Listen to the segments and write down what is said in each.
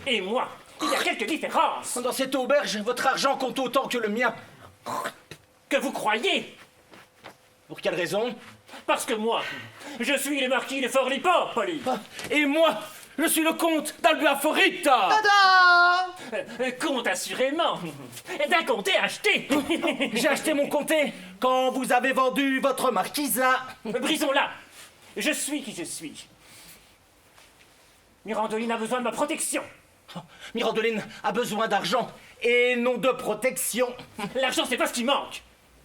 et moi, il y a quelques différences. Dans cette auberge, votre argent compte autant que le mien. Que vous croyez? Pour quelle raison? Parce que moi, je suis le marquis de Forlipopoli. Et moi, je suis le comte d'Albiaforita. Comte assurément. D'un comté acheté. J'ai acheté mon comté quand vous avez vendu votre marquisa. Brisons-la. Je suis qui je suis. Mirandoline a besoin de ma protection. Mirandoline a besoin d'argent et non de protection. L'argent, c'est pas ce qui manque.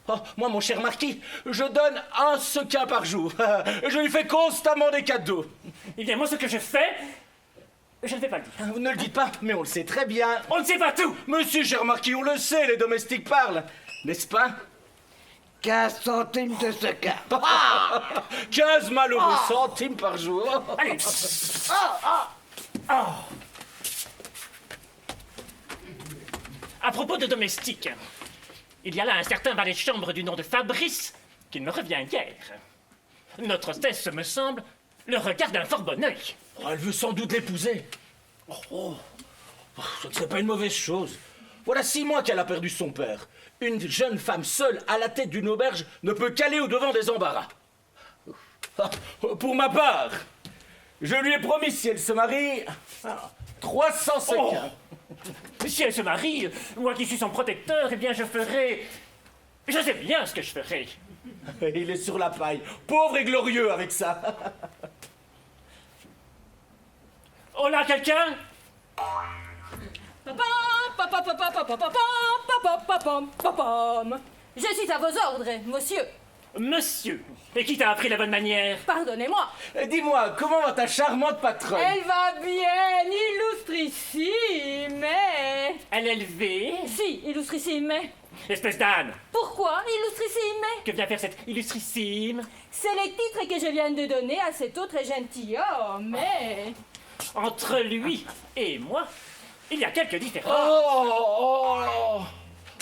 Oh, moi, mon cher marquis, je donne 1 sequin par jour. Je lui fais constamment des cadeaux. Eh bien, moi, ce que je fais, je ne vais pas le dire. Vous ne le dites pas, mais on le sait très bien. On ne sait pas tout. Monsieur, cher marquis, on le sait, les domestiques parlent. N'est-ce pas? 15 centimes de sequin. 15 malheureux centimes par jour. Allez. Oh. À propos de domestiques, il y a là un certain valet de chambre du nom de Fabrice qui ne me revient guère. Notre hostesse, me semble, le regarde d'un fort bon œil. Oh, elle veut sans doute l'épouser. Ce ne serait pas une mauvaise chose. Voilà 6 mois qu'elle a perdu son père. Une jeune femme seule à la tête d'une auberge ne peut qu'aller au-devant des embarras. Pour ma part, je lui ai promis, si elle se marie, 300 sequins. Si elle se marie, moi qui suis son protecteur, eh bien je ferai... Je sais bien ce que je ferai. Il est sur la paille, pauvre et glorieux avec ça. Oh là, quelqu'un? Je suis à vos ordres, monsieur. Monsieur, et qui t'a appris la bonne manière? Pardonnez-moi. Dis-moi, comment va ta charmante patronne? Elle va bien, illustrissime. Elle est élevée? Si, illustrissime. Espèce d'âne! Pourquoi, illustrissime? Que vient faire cette illustrissime? C'est les titres que je viens de donner à cet autre gentilhomme. Entre lui et moi, il y a quelques différences.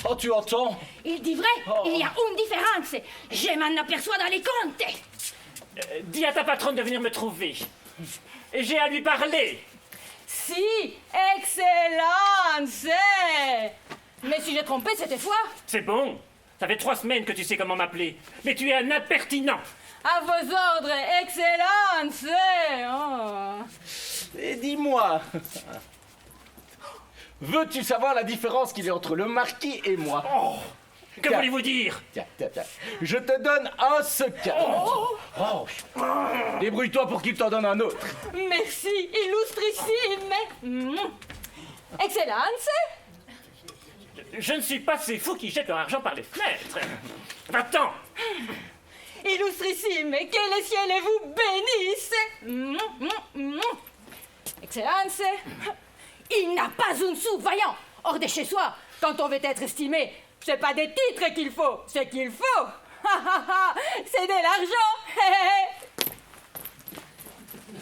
Oh, tu entends? Il dit vrai, il y a une différence. Je m'en aperçois dans les comptes. Dis à ta patronne de venir me trouver. J'ai à lui parler. Si, excellence. Mais si j'ai trompé cette fois? C'est bon. Ça fait 3 semaines que tu sais comment m'appeler. Mais tu es un impertinent. À vos ordres, excellence. Et dis-moi, veux-tu savoir la différence qu'il y a entre le marquis et moi? Que voulez-vous dire? Tiens. Je te donne 1 sequin. Débrouille-toi pour qu'il t'en donne un autre. Merci, illustrissime. Excellence. Je ne suis pas ces fous qui jettent leur argent par les fenêtres. Va-t'en! Illustrissime, que le ciel vous bénisse. Excellence. Il n'a pas un sou, voyons. Hors de chez soi, quand on veut être estimé, c'est pas des titres qu'il faut, c'est qu'il faut. C'est de l'argent.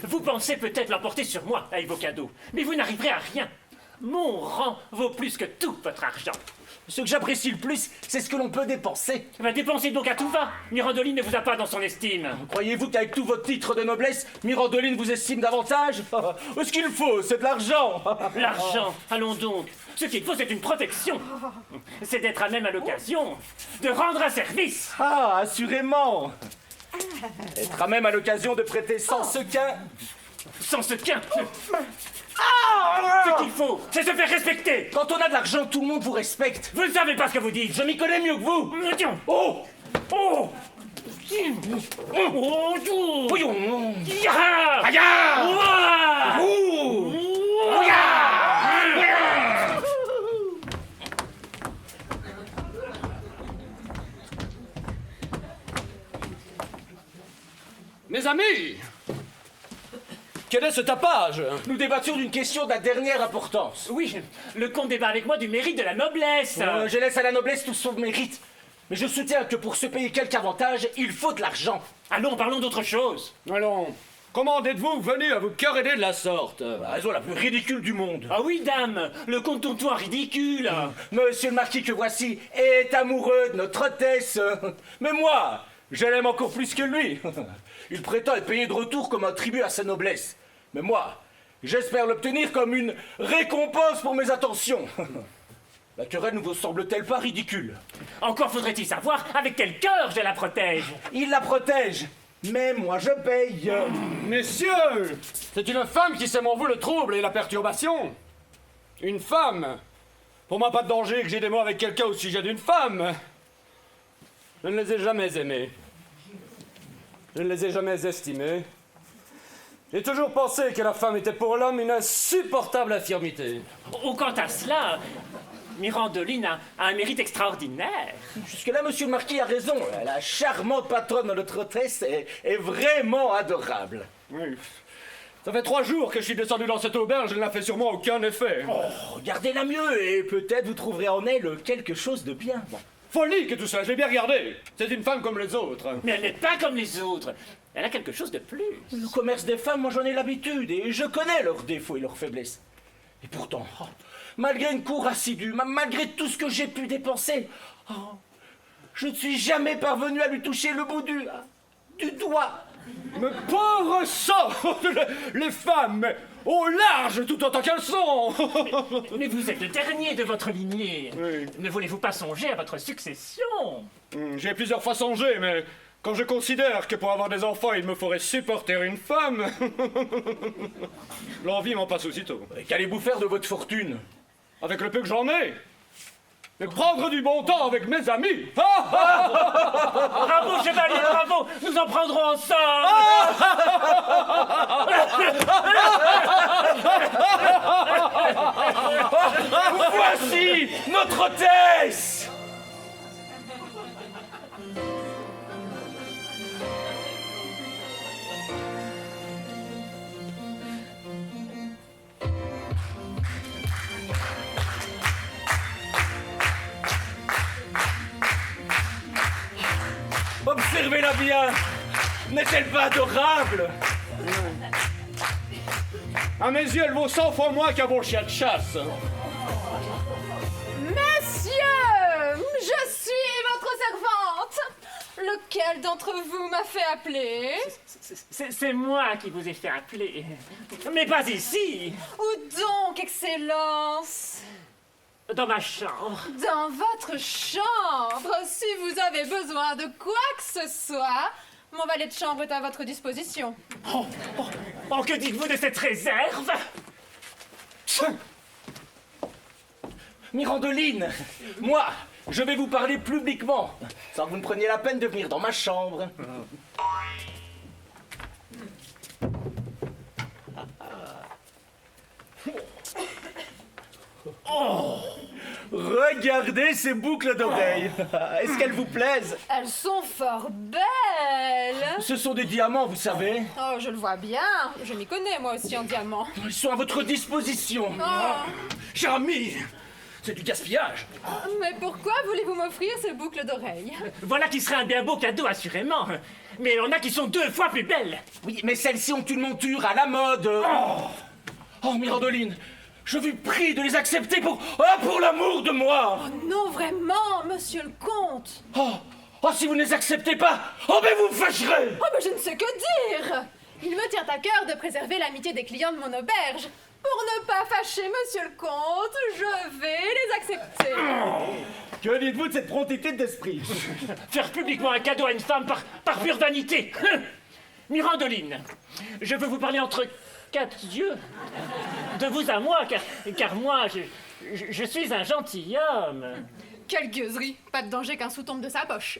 Vous pensez peut-être l'emporter sur moi avec vos cadeaux, mais vous n'arriverez à rien. Mon rang vaut plus que tout votre argent. Ce que j'apprécie le plus, c'est ce que l'on peut dépenser. Dépensez donc à tout va. Mirandoline ne vous a pas dans son estime. Croyez-vous qu'avec tout votre titre de noblesse, Mirandoline vous estime davantage? Ce qu'il faut, c'est de l'argent. L'argent, allons donc. Ce qu'il faut, c'est une protection. C'est d'être à même à l'occasion de rendre un service. Ah, assurément. Être à même à l'occasion de prêter 100 sequins. Sans ce quin. Ce qu'il faut, c'est se faire respecter. Quand on a de l'argent, tout le monde vous respecte. Vous ne savez pas ce que vous dites. Je m'y connais mieux que vous. Tiens. Oh, Voyons. Mes amis, quel est ce tapage? nous débattions d'une question de la dernière importance. Oui, le comte débat avec moi du mérite de la noblesse. Je laisse à la noblesse tout son mérite. Mais je soutiens que pour se payer quelque avantage, il faut de l'argent. Allons, parlons d'autre chose. Allons, comment êtes-vous venu à vous quereller de la sorte? La raison la plus ridicule du monde. Ah oui, dame, le comte tournois ridicule. Monsieur le marquis que voici est amoureux de notre hôtesse. Mais moi, je l'aime encore plus que lui. Il prétend être payé de retour comme un tribut à sa noblesse. Mais moi, J'espère l'obtenir comme une récompense pour mes attentions. La querelle ne vous semble-t-elle pas ridicule? Encore faudrait-il savoir avec quel cœur je la protège. Il la protège, mais moi je paye. Messieurs, c'est une femme qui sème en vous le trouble et la perturbation. Une femme. Pour moi, pas de danger que j'ai des mots avec quelqu'un au sujet d'une femme. Je ne les ai jamais aimées. Je ne les ai jamais estimées. J'ai toujours pensé que la femme était pour l'homme une insupportable infirmité. Ou quant à cela, Mirandoline a un mérite extraordinaire. Jusque-là, monsieur le marquis a raison. La charmante patronne de notre hôtesse est vraiment adorable. Oui. Ça fait 3 jours que je suis descendu dans cette auberge, elle n'a fait sur moi aucun effet. Oh, regardez-la mieux et peut-être vous trouverez en elle quelque chose de bien. Folie que tout ça, je l'ai bien regardé. C'est une femme comme les autres. Mais elle n'est pas comme les autres. Elle a quelque chose de plus. Le commerce des femmes, moi j'en ai l'habitude et je connais leurs défauts et leurs faiblesses. Et pourtant, malgré une cour assidue, malgré tout ce que j'ai pu dépenser, je ne suis jamais parvenu à lui toucher le bout du doigt. Mais pauvre sang. Les femmes, au large tout autant qu'elles sont. Mais vous êtes le dernier de votre lignée. Oui. Ne voulez-vous pas songer à votre succession? J'ai plusieurs fois songé, mais quand je considère que pour avoir des enfants, il me faudrait supporter une femme, l'envie m'en passe aussitôt. Qu'allez-vous faire de votre fortune? Avec le peu que j'en ai, mais prendre du bon temps avec mes amis. Bravo, chevalier, bravo! Nous en prendrons ensemble! Voici notre hôtesse! Observez-la bien! N'est-elle pas adorable? À mes yeux, elle vaut 100 fois moins qu'un bon chien de chasse. Messieurs, je suis votre servante. Lequel d'entre vous m'a fait appeler? C'est moi qui vous ai fait appeler. Mais pas ici! Où donc, Excellence? Dans ma chambre. Dans votre chambre. Si vous avez besoin de quoi que ce soit, mon valet de chambre est à votre disposition. Oh, que dites-vous de cette réserve? Mirandoline, moi, je vais vous parler publiquement, sans que vous ne preniez la peine de venir dans ma chambre. Oh, regardez ces boucles d'oreilles. Est-ce qu'elles vous plaisent? Elles sont fort belles. Ce sont des diamants, vous savez. Oh, je le vois bien. Je m'y connais, moi aussi, en diamant. Ils sont à votre disposition. Cher ami, c'est du gaspillage. Mais pourquoi voulez-vous m'offrir ces boucles d'oreilles? Voilà qui serait un bien beau cadeau, assurément. Mais il y en a qui sont 2 fois plus belles. Oui, mais celles-ci ont une monture à la mode. Oh, Mirandoline, je vous prie de les accepter pour l'amour de moi. Oh non, vraiment, monsieur le comte. Oh, si vous ne les acceptez pas, mais vous me fâcherez. Oh, mais je ne sais que dire. Il me tient à cœur de préserver l'amitié des clients de mon auberge. Pour ne pas fâcher monsieur le comte, je vais les accepter. Que dites-vous de cette promptitude d'esprit? Faire publiquement un cadeau à une femme par pure vanité. Mirandoline, je veux vous parler entre 4 yeux. De vous à moi, car moi, je suis un gentilhomme. Quelle gueuserie. Pas de danger qu'un sou tombe de sa poche.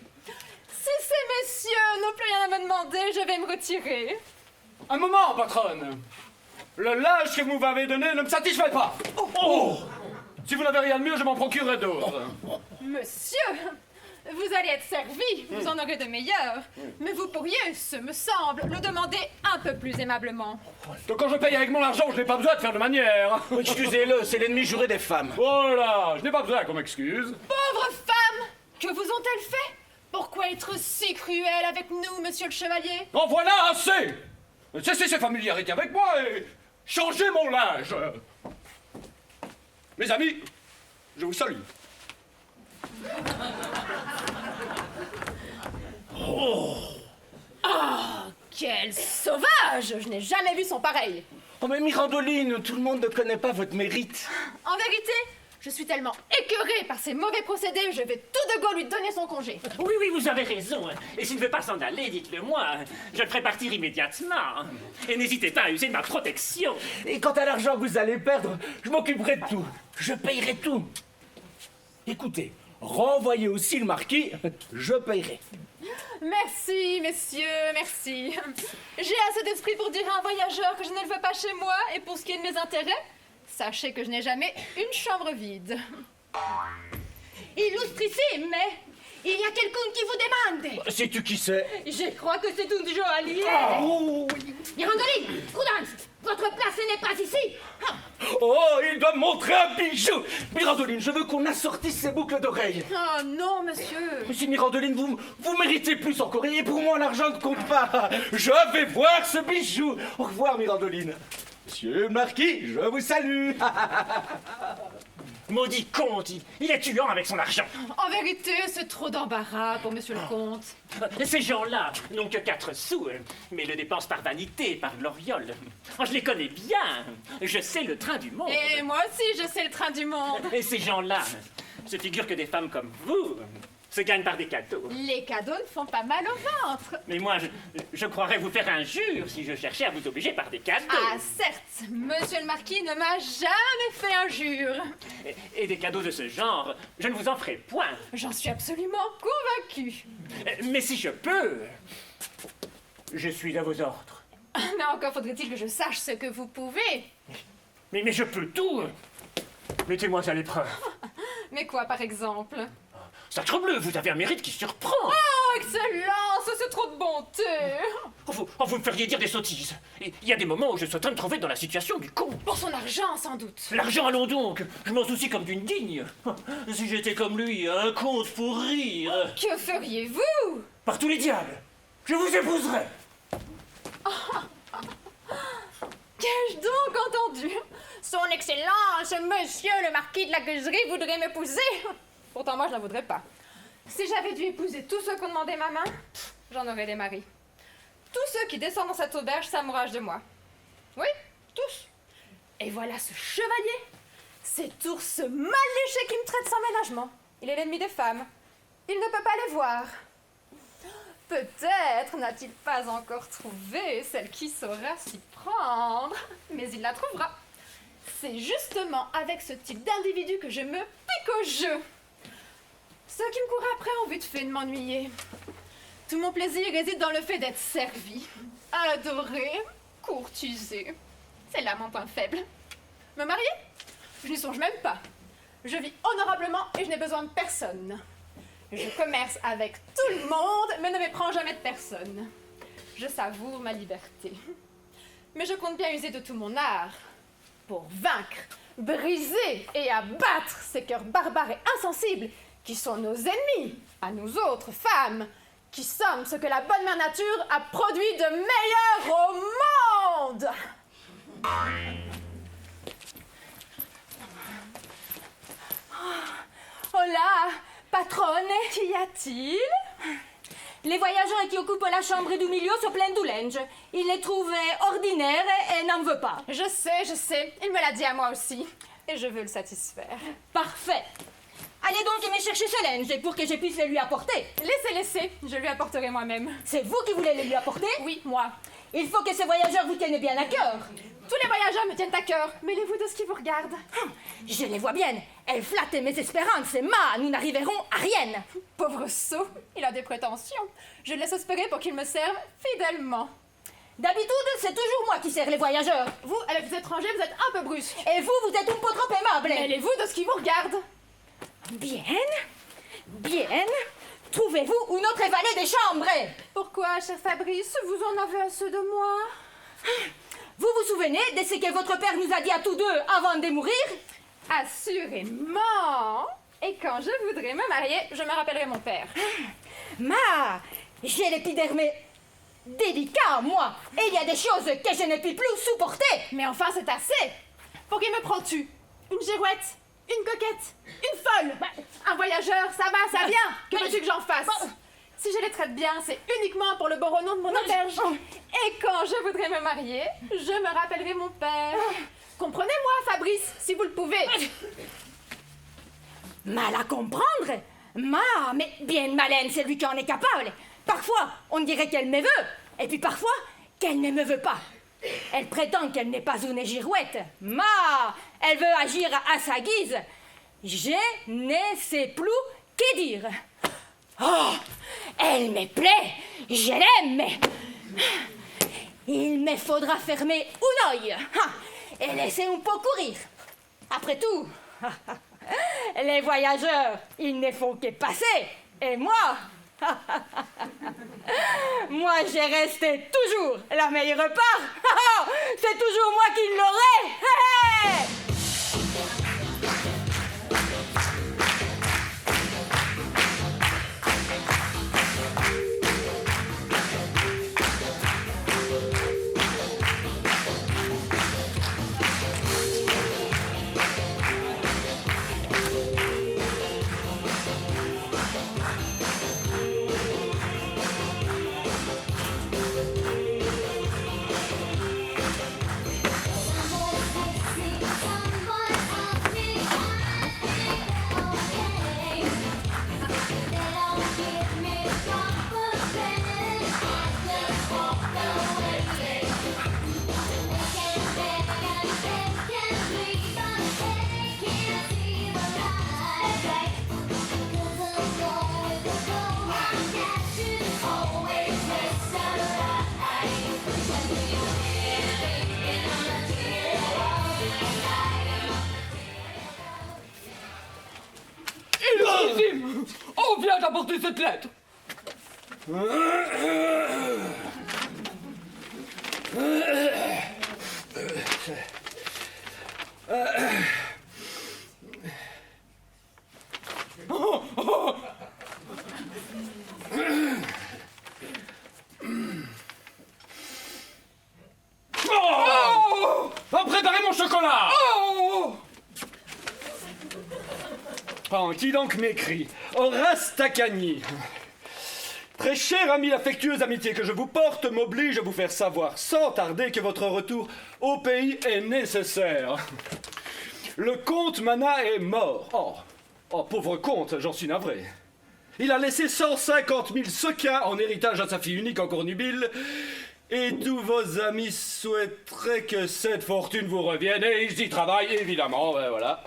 Si ces messieurs n'ont plus rien à me demander, je vais me retirer. Un moment, patronne. Le linge que vous m'avez donné ne me satisfait pas. Si vous n'avez rien de mieux, je m'en procurerai d'autres. Monsieur, vous allez être servi, vous en aurez de meilleurs. Mais vous pourriez, ce me semble, le demander un peu plus aimablement. Donc quand je paye avec mon argent, je n'ai pas besoin de faire de manière. Excusez-le, c'est l'ennemi juré des femmes. Voilà, je n'ai pas besoin qu'on m'excuse. Pauvre femme! Que vous ont-elles fait? Pourquoi être si cruelle avec nous, monsieur le chevalier? En voilà assez. Cessez ces familiarités avec moi et changez mon linge. Mes amis, je vous salue. Quel sauvage! Je n'ai jamais vu son pareil. Oh mais Mirandoline, tout le monde ne connaît pas votre mérite. En vérité, je suis tellement écœurée par ces mauvais procédés, je vais tout de go lui donner son congé. Oui, oui, vous avez raison. Et s'il ne veut pas s'en aller, dites-le moi. Je le ferai partir immédiatement. Et n'hésitez pas à user de ma protection. Et quant à l'argent que vous allez perdre, je m'occuperai de tout. Je payerai tout. Écoutez, renvoyez aussi le marquis, je payerai. Merci, messieurs, merci. J'ai assez d'esprit pour dire à un voyageur que je ne le veux pas chez moi, et pour ce qui est de mes intérêts, sachez que je n'ai jamais une chambre vide. Illustrissime, il y a quelqu'un qui vous demande. Sais-tu qui c'est? Je crois que c'est un joaillier. Oh, Mirandoline, prudence, votre place n'est pas ici. oh, il doit me montrer un bijou. Mirandoline, je veux qu'on assortisse ses boucles d'oreilles. Oh non, monsieur. Monsieur Mirandoline, vous méritez plus encore. Et pour moi, l'argent ne compte pas. Je vais voir ce bijou. Au revoir, Mirandoline. Monsieur le marquis, je vous salue. Maudit comte, il est tuant avec son argent. En vérité, c'est trop d'embarras pour monsieur le comte. Ces gens-là n'ont que 4 sous, mais le dépensent par vanité, par gloriole. Oh, je les connais bien. Je sais le train du monde. Et moi aussi, je sais le train du monde. Et ces gens-là se figurent que des femmes comme vous se gagnent par des cadeaux. Les cadeaux ne font pas mal au ventre. Mais moi, je croirais vous faire injure si je cherchais à vous obliger par des cadeaux. Ah, certes, monsieur le marquis ne m'a jamais fait injure. Et des cadeaux de ce genre, je ne vous en ferai point. J'en suis absolument convaincue. Mais si je peux, je suis à vos ordres. Mais encore faudrait-il que je sache ce que vous pouvez. Mais je peux tout. Mettez-moi à l'épreuve. Mais quoi, par exemple? Sacrebleu, vous avez un mérite qui surprend. Oh, excellence, c'est trop de bonté. Vous me feriez dire des sottises. Il y a des moments où je souhaiterais me trouver dans la situation du con. Pour son argent, sans doute. L'argent, allons donc. Je m'en soucie comme d'une digne. Si j'étais comme lui, un conte pour rire. Que feriez-vous? Par tous les diables, je vous épouserais. Qu'ai-je donc entendu? Son Excellence, monsieur le marquis de la Gueuserie voudrait m'épouser. Pourtant, moi, je ne la voudrais pas. Si j'avais dû épouser tous ceux qu'on demandait ma main, j'en aurais des maris. Tous ceux qui descendent dans cette auberge s'amouragent de moi. Oui, tous. Et voilà ce chevalier, cet ours mal léché qui me traite sans ménagement. Il est l'ennemi des femmes. Il ne peut pas les voir. Peut-être n'a-t-il pas encore trouvé celle qui saura s'y prendre, mais il la trouvera. C'est justement avec ce type d'individu que je me pique au jeu. Ceux qui me courent après ont vite fait de m'ennuyer. Tout mon plaisir réside dans le fait d'être servi, adoré, courtisé. C'est là mon point faible. Me marier? Je n'y songe même pas. Je vis honorablement et je n'ai besoin de personne. Je commerce avec tout le monde, mais ne méprends jamais de personne. Je savoure ma liberté. Mais je compte bien user de tout mon art pour vaincre, briser et abattre ces cœurs barbares et insensibles qui sont nos ennemis, à nous autres femmes, qui sommes ce que la bonne mère nature a produit de meilleur au monde. Hola, patronne. Qu'y a-t-il? Les voyageurs qui occupent la chambre du milieu se plaignent du linge. Il les trouvait ordinaires et n'en veut pas. Je sais, il me l'a dit à moi aussi, et je veux le satisfaire. Parfait. Allez donc me chercher ce linge pour que je puisse le lui apporter. Laissez, je lui apporterai moi-même. C'est vous qui voulez le lui apporter? Oui, moi. Il faut que ces voyageurs vous tiennent bien à cœur. Tous les voyageurs me tiennent à cœur. Mêlez-vous de ce qui vous regarde. Je les vois bien. Elles flattent mes espérances. Ma, nous n'arriverons à rien. Pauvre sot, il a des prétentions. Je le laisse espérer pour qu'il me serve fidèlement. D'habitude, c'est toujours moi qui sers les voyageurs. Vous, avec les étrangers, vous êtes un peu brusque. Et vous, vous êtes un peu trop aimable. Mêlez-vous de ce qui vous regarde. Bien. Trouvez-vous une autre valet des chambres? Pourquoi, cher Fabrice, vous en avez assez de moi? Vous vous souvenez de ce que votre père nous a dit à tous deux avant de mourir? Assurément. Et quand je voudrais me marier, je me rappellerai mon père. Ma, j'ai l'épiderme délicat, moi. Et il y a des choses que je ne puis plus supporter. Mais enfin, c'est assez. Pour qui me prends-tu? Une girouette? Une coquette? Une folle? Un voyageur, ça va, ça vient. Que veux-tu que j'en fasse? Si je les traite bien, c'est uniquement pour le bon renom de mon auberge. Et quand je voudrais me marier, je me rappellerai mon père. Comprenez-moi, Fabrice, si vous le pouvez. Mal à comprendre. Mais bien Malène, c'est lui qui en est capable. Parfois, on dirait qu'elle me veut, et puis parfois, qu'elle ne me veut pas. Elle prétend qu'elle n'est pas une girouette. Elle veut agir à sa guise. Je ne sais plus que dire. Oh, elle me plaît, je l'aime, mais il me faudra fermer un œil et laisser un peu courir. Après tout, les voyageurs, ils ne font que passer, et moi, moi j'ai resté toujours la meilleure part. C'est toujours moi qui l'aurai. On vient d'apporter cette lettre. Préparez mon chocolat. Qui donc m'écrit? Horace Tacani. Très cher ami, l'affectueuse amitié que je vous porte m'oblige à vous faire savoir sans tarder que votre retour au pays est nécessaire. Le comte Mana est mort. Oh, pauvre comte, j'en suis navré. Il a laissé 150 000 sequins en héritage à sa fille unique encore nubile, et tous vos amis souhaiteraient que cette fortune vous revienne, et ils y travaillent, évidemment, voilà.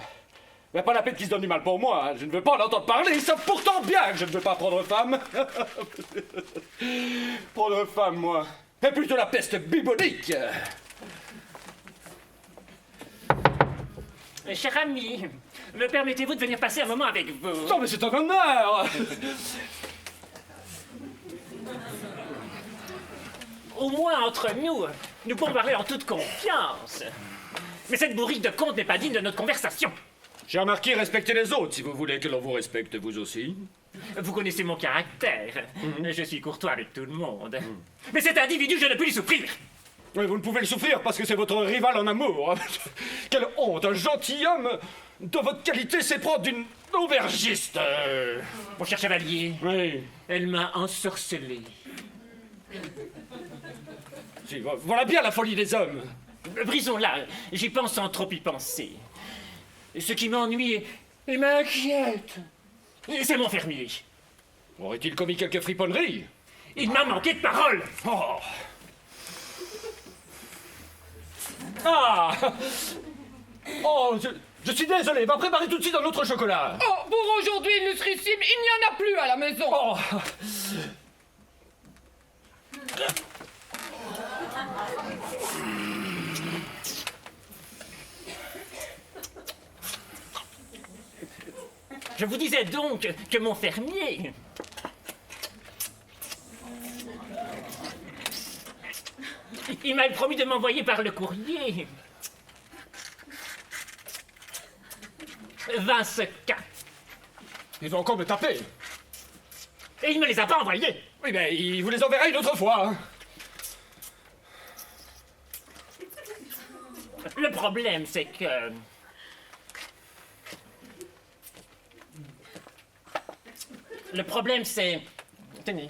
Mais pas la peine qu'ils se donnent du mal pour moi, hein. Je ne veux pas en entendre parler, ils savent pourtant bien que je ne veux pas prendre femme. Prendre femme, moi. Et plus de la peste bubonique. Cher ami, me permettez-vous de venir passer un moment avec vous? Non, mais c'est un honneur. Au moins entre nous, nous pouvons parler en toute confiance. Mais cette bourrique de conte n'est pas digne de notre conversation. Cher marquis, respectez les autres si vous voulez que l'on vous respecte vous aussi. Vous connaissez mon caractère. Je suis courtois avec tout le monde. Mais cet individu, je ne peux lui souffrir. Oui, vous ne pouvez le souffrir parce que c'est votre rival en amour. Quelle honte, un gentilhomme de votre qualité s'éprend d'une aubergiste. Mon cher chevalier, Oui. elle m'a ensorcelé. Si, voilà bien la folie des hommes. Brisons-la, j'y pense sans trop y penser. Ce qui m'ennuie et m'inquiète, c'est mon fermier. Aurait-il commis quelques friponneries? Il m'a manqué de parole. Je suis désolé, va préparer tout de suite un autre chocolat. Oh, pour aujourd'hui, illustrissime, il n'y en a plus à la maison. Je vous disais donc que mon fermier... Il m'a promis de m'envoyer par le courrier 20 sequins. Ils vont encore me taper. Et il ne me les a pas envoyés. Oui, mais il vous les enverra une autre fois. Hein. Le problème, c'est que... Le problème, c'est... Tenez.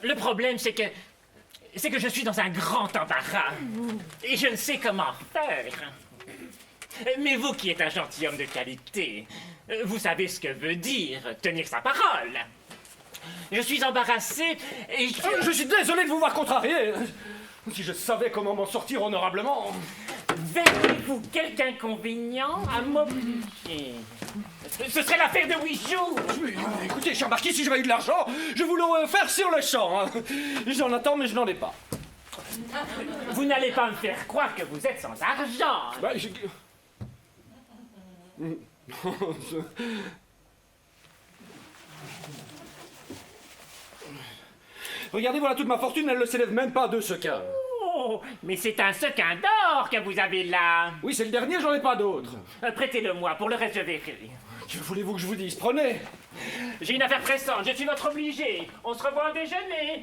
Le problème, c'est que c'est que je suis dans un grand embarras. Et je ne sais comment faire. Mais vous qui êtes un gentilhomme de qualité, vous savez ce que veut dire tenir sa parole. Je suis embarrassé et Je suis désolé de vous voir contrarié. Si je savais comment m'en sortir honorablement. verriez-vous quelque inconvénient à m'obliger? Ce serait l'affaire de 8 jours. Écoutez, cher marquis, si j'avais eu de l'argent, je vous l'aurais offert sur le champ. Hein. J'en attends, mais je n'en ai pas. Vous n'allez pas me faire croire que vous êtes sans argent. Bah, Regardez, voilà toute ma fortune, elle ne s'élève même pas à 2 sequins. Oh, mais c'est un sequin d'or que vous avez là. Oui, c'est le dernier, j'en ai pas d'autre. Prêtez-le-moi, pour le reste je verrai. Que voulez-vous que je vous dise? Prenez. J'ai une affaire pressante, je suis votre obligé. On se revoit au déjeuner.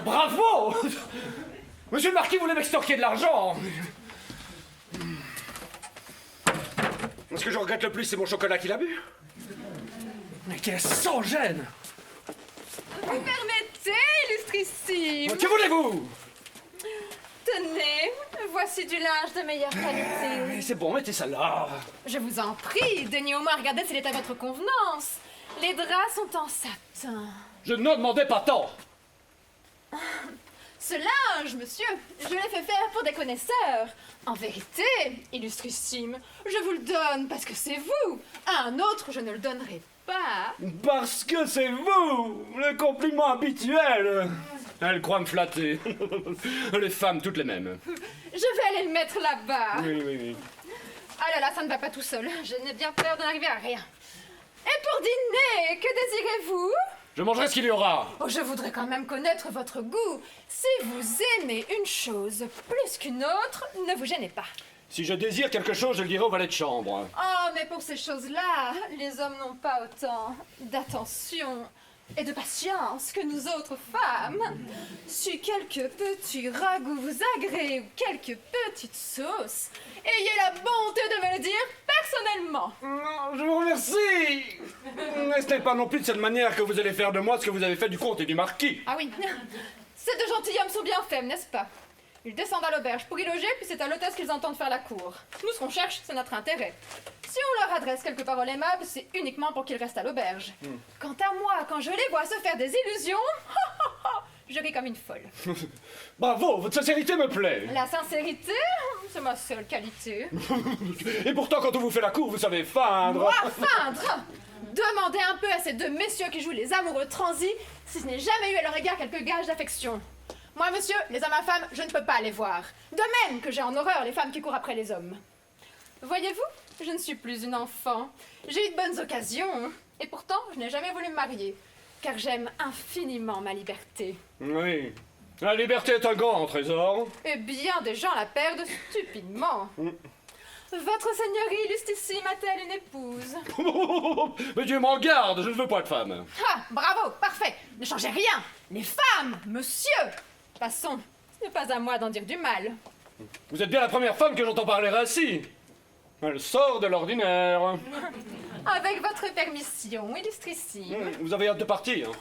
Bravo! Monsieur le marquis voulait m'extorquer de l'argent. Ce que je regrette le plus, c'est mon chocolat qu'il a bu. Mais qu'elle est sans gêne! Vous permettez, illustrissime? Que voulez-vous? Tenez, voici du linge de meilleure qualité. C'est bon, mettez ça là. Je vous en prie, daignez au moins regarder s'il est à votre convenance. Les draps sont en satin. Je n'en demandais pas tant. Ce linge, monsieur, je l'ai fait faire pour des connaisseurs. En vérité, illustrissime, je vous le donne parce que c'est vous. À un autre, je ne le donnerai pas. Parce que c'est vous, le compliment habituel. Elle croit me flatter. Les femmes, toutes les mêmes. Je vais aller le mettre là-bas. Oui. Ah là là, ça ne va pas tout seul. Je n'ai bien peur d'en arriver à rien. Et pour dîner, que désirez-vous? Je mangerai ce qu'il y aura. Oh, je voudrais quand même connaître votre goût. Si vous aimez une chose plus qu'une autre, ne vous gênez pas. Si je désire quelque chose, je le dirai au valet de chambre. Oh, mais pour ces choses-là, les hommes n'ont pas autant d'attention et de patience que nous autres femmes. Si quelque petit ragoût vous agrée ou quelques petites sauces, ayez la bonté de me le dire personnellement. Non, je vous remercie. Mais ce n'est pas non plus de cette manière que vous allez faire de moi ce que vous avez fait du comte et du marquis. Ah oui, ces deux gentilshommes sont bien faibles, n'est-ce pas? Ils descendent à l'auberge pour y loger, puis c'est à l'hôtesse qu'ils entendent faire la cour. Nous, ce qu'on cherche, c'est notre intérêt. Si on leur adresse quelques paroles aimables, c'est uniquement pour qu'ils restent à l'auberge. Quant à moi, quand je les vois se faire des illusions, je ris comme une folle. Bravo, votre sincérité me plaît. La sincérité, c'est ma seule qualité. Et pourtant, quand on vous fait la cour, vous savez feindre. Moi, feindre! Demandez un peu à ces deux messieurs qui jouent les amoureux transis si je n'ai jamais eu à leur égard quelques gages d'affection. Moi, monsieur, les hommes à femmes, je ne peux pas les voir. De même que j'ai en horreur les femmes qui courent après les hommes. Voyez-vous, je ne suis plus une enfant. J'ai eu de bonnes occasions. Et pourtant, je n'ai jamais voulu me marier. Car j'aime infiniment ma liberté. Oui. La liberté est un grand trésor. Et bien des gens la perdent stupidement. Votre seigneurie illustrissime a-t-elle une épouse? Mais Dieu m'en garde, je ne veux pas de femme. Ah, bravo, parfait. Ne changez rien. Les femmes, monsieur. Passons, ce n'est pas à moi d'en dire du mal. Vous êtes bien la première femme que j'entends parler ainsi. Elle sort de l'ordinaire. Avec votre permission, illustrissime. Vous avez hâte de partir.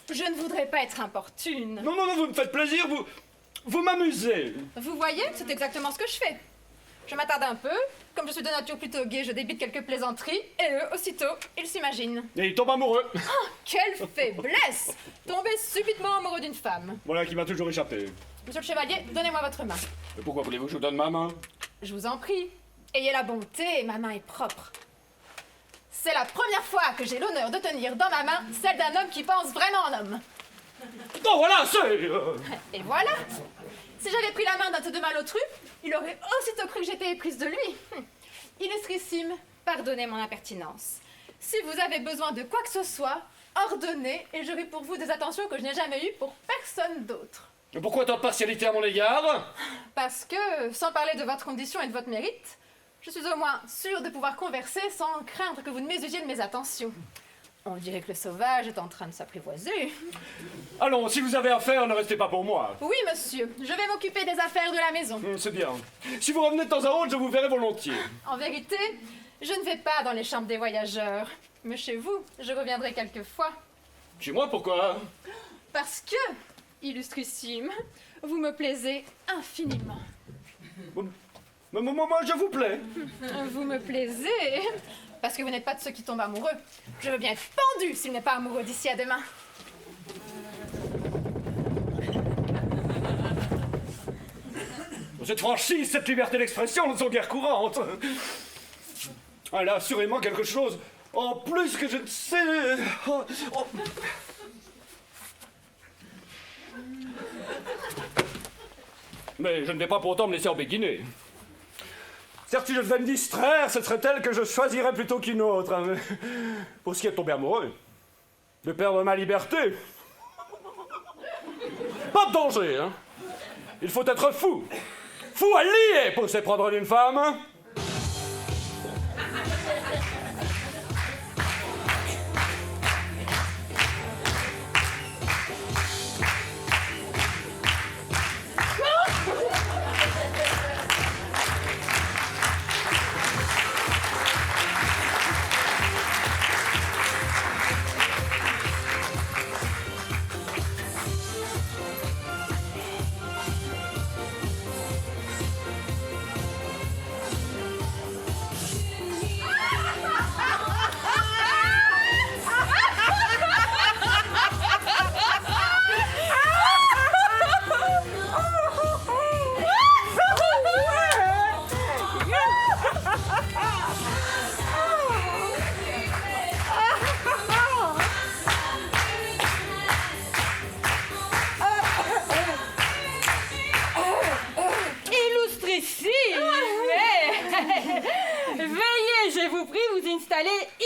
Je ne voudrais pas être importune. Non, vous me faites plaisir, vous m'amusez. Vous voyez, c'est exactement ce que je fais. Je m'attarde un peu. Comme je suis de nature plutôt gaie, je débite quelques plaisanteries. Et eux, aussitôt, ils s'imaginent. Et il tombe amoureux. Quelle faiblesse! Tomber subitement amoureux d'une femme. Voilà qui m'a toujours échappé. Monsieur le chevalier, donnez-moi votre main. Mais pourquoi voulez-vous que je vous donne ma main? Je vous en prie. Ayez la bonté, ma main est propre. C'est la première fois que j'ai l'honneur de tenir dans ma main celle d'un homme qui pense vraiment en homme. Non, voilà, c'est... Et voilà! Si j'avais pris la main d'un de ces deux malotrus, il aurait aussitôt cru que j'étais éprise de lui. Illustrissime, pardonnez mon impertinence. Si vous avez besoin de quoi que ce soit, ordonnez et j'aurai pour vous des attentions que je n'ai jamais eues pour personne d'autre. Mais pourquoi tant de partialité à mon égard? Parce que, sans parler de votre condition et de votre mérite, je suis au moins sûre de pouvoir converser sans craindre que vous ne mésusiez de mes attentions. On dirait que le sauvage est en train de s'apprivoiser. Allons, si vous avez affaire, ne restez pas pour moi. Oui, monsieur, je vais m'occuper des affaires de la maison. C'est bien. Si vous revenez de temps à autre, je vous verrai volontiers. En vérité, je ne vais pas dans les chambres des voyageurs. Mais chez vous, je reviendrai quelquefois. Chez moi, pourquoi? Parce que illustrissime. Vous me plaisez infiniment. Moi, je vous plais. Vous me plaisez parce que vous n'êtes pas de ceux qui tombent amoureux. Je veux bien être pendu s'il n'est pas amoureux d'ici à demain. Cette franchise, cette liberté d'expression ne sont guère courantes. Elle a assurément quelque chose en plus que je ne sais... Mais je ne vais pas pour autant me laisser embéguiner. Certes, si je devais me distraire, ce serait elle que je choisirais plutôt qu'une autre. Hein. Mais pour ce qui est de tomber amoureux, de perdre ma liberté, pas de danger, hein. Il faut être fou. Fou à lier pour se prendre d'une femme.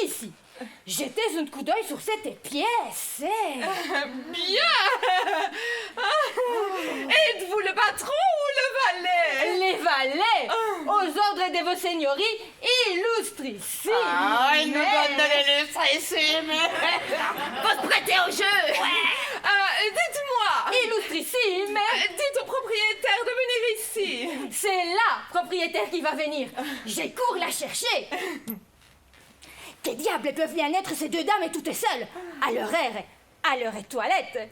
Ici. Jetez un coup d'œil sur cette pièce. Bien. Êtes-vous le patron ou le valet? Les valets, aux ordres de vos seigneuries illustrissimes. Il nous donne de l'illustrissime. Faut se prêter au jeu. Dites-moi. Illustrissime. Dites au propriétaire de venir ici. C'est la propriétaire qui va venir. J'ai cours la chercher. Que diable peuvent bien être ces deux dames toutes seules, à leur air, à leur toilette?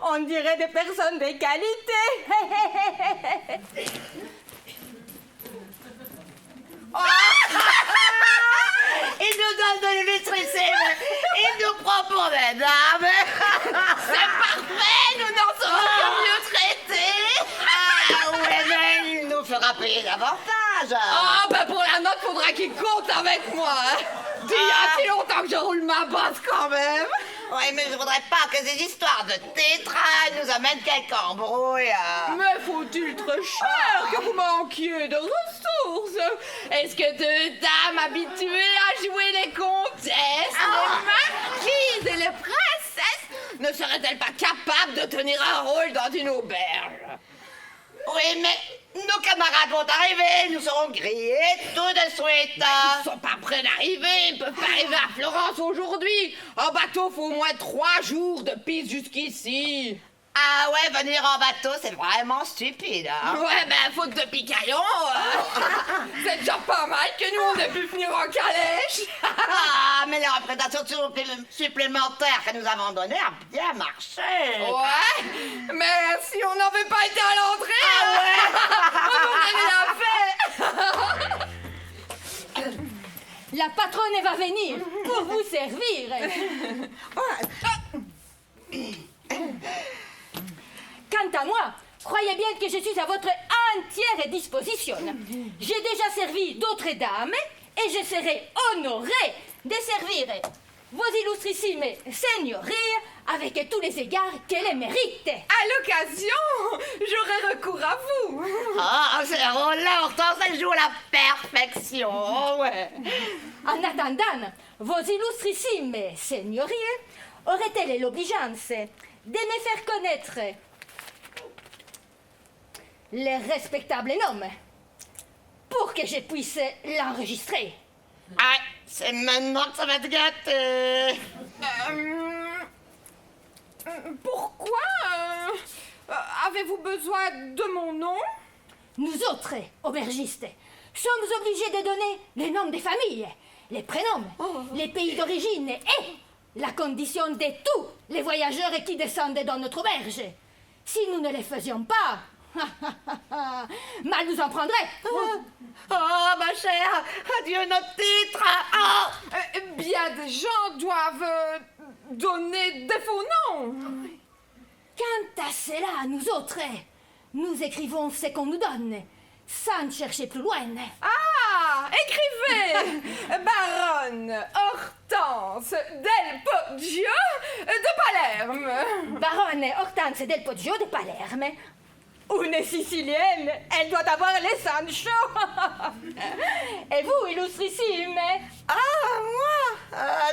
On dirait des personnes de qualité. Il nous donne de l'illustrissime. Il nous prend pour des dames. C'est parfait, nous n'en serons que mieux traités. Oui, mais il nous fera payer davantage. Pour la note, faudra qu'il compte avec moi. Il y a si longtemps que je roule ma bosse quand même. Oui, mais je voudrais pas que ces histoires de tétra nous amènent quelque embrouille. Mais faut-il très cher que vous manquiez de ressources? Est-ce que deux dames habituées à jouer les comtesses, les marquises et les princesses ne seraient-elles pas capables de tenir un rôle dans une auberge? Oui, mais nos camarades vont arriver, nous serons grillés tout de suite. Ils sont pas prêts d'arriver, ils peuvent pas arriver à Florence aujourd'hui. En bateau, faut au moins 3 jours de piste jusqu'ici. Ah ouais, venir en bateau, c'est vraiment stupide. Hein? Ouais, faute de picaillon, c'est déjà pas mal que nous on ait pu venir en calèche. Mais la représentation supplémentaire que nous avons donnée a bien marché. Ouais, mais si on n'avait pas été à l'entrée, on aurait rien fait. La patronne va venir pour vous servir. Quant à moi, croyez bien que je suis à votre entière disposition. J'ai déjà servi d'autres dames et je serai honorée de servir vos illustrissimes seigneuries avec tous les égards qu'elles méritent. À l'occasion, j'aurai recours à vous. C'est rôle-là, Hortense, elle joue à la perfection. Ouais. En attendant, vos illustrissimes seigneuries auraient-elles l'obligeance de me faire connaître les respectables noms pour que je puisse l'enregistrer? Ah, c'est maintenant que ça va te gâter. Pourquoi avez-vous besoin de mon nom? Nous autres, aubergistes, sommes obligés de donner les noms des familles, les prénoms, les pays d'origine et la condition de tous les voyageurs qui descendaient dans notre auberge. Si nous ne les faisions pas, mal nous en prendrait. Oh, ma chère, adieu notre titre. Oh. Bien des gens doivent donner des faux noms. Quant à cela, nous autres, nous écrivons ce qu'on nous donne, sans chercher plus loin. Ah, écrivez Baronne Hortense del Poggio de Palerme. Baronne Hortense del Poggio de Palerme. Une Sicilienne, elle doit avoir les sangs chauds. Et vous, illustrissime? Ah, moi,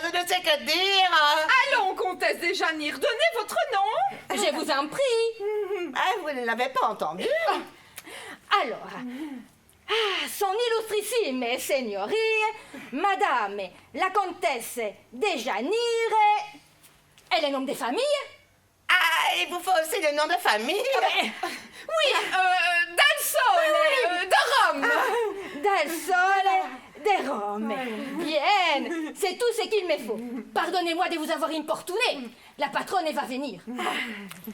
je ne sais que dire. Allons, comtesse de Janir, donnez votre nom. Je vous en prie. Ah, vous ne l'avez pas entendu? Alors, son illustrissime signorie, Madame la comtesse de Janir, et le nom de famille? Ah, il vous faut aussi le nom de famille? Oui, Dal Sole de Rome. Dal Sole de Rome. Bien, c'est tout ce qu'il me faut. Pardonnez-moi de vous avoir importuné. La patronne va venir.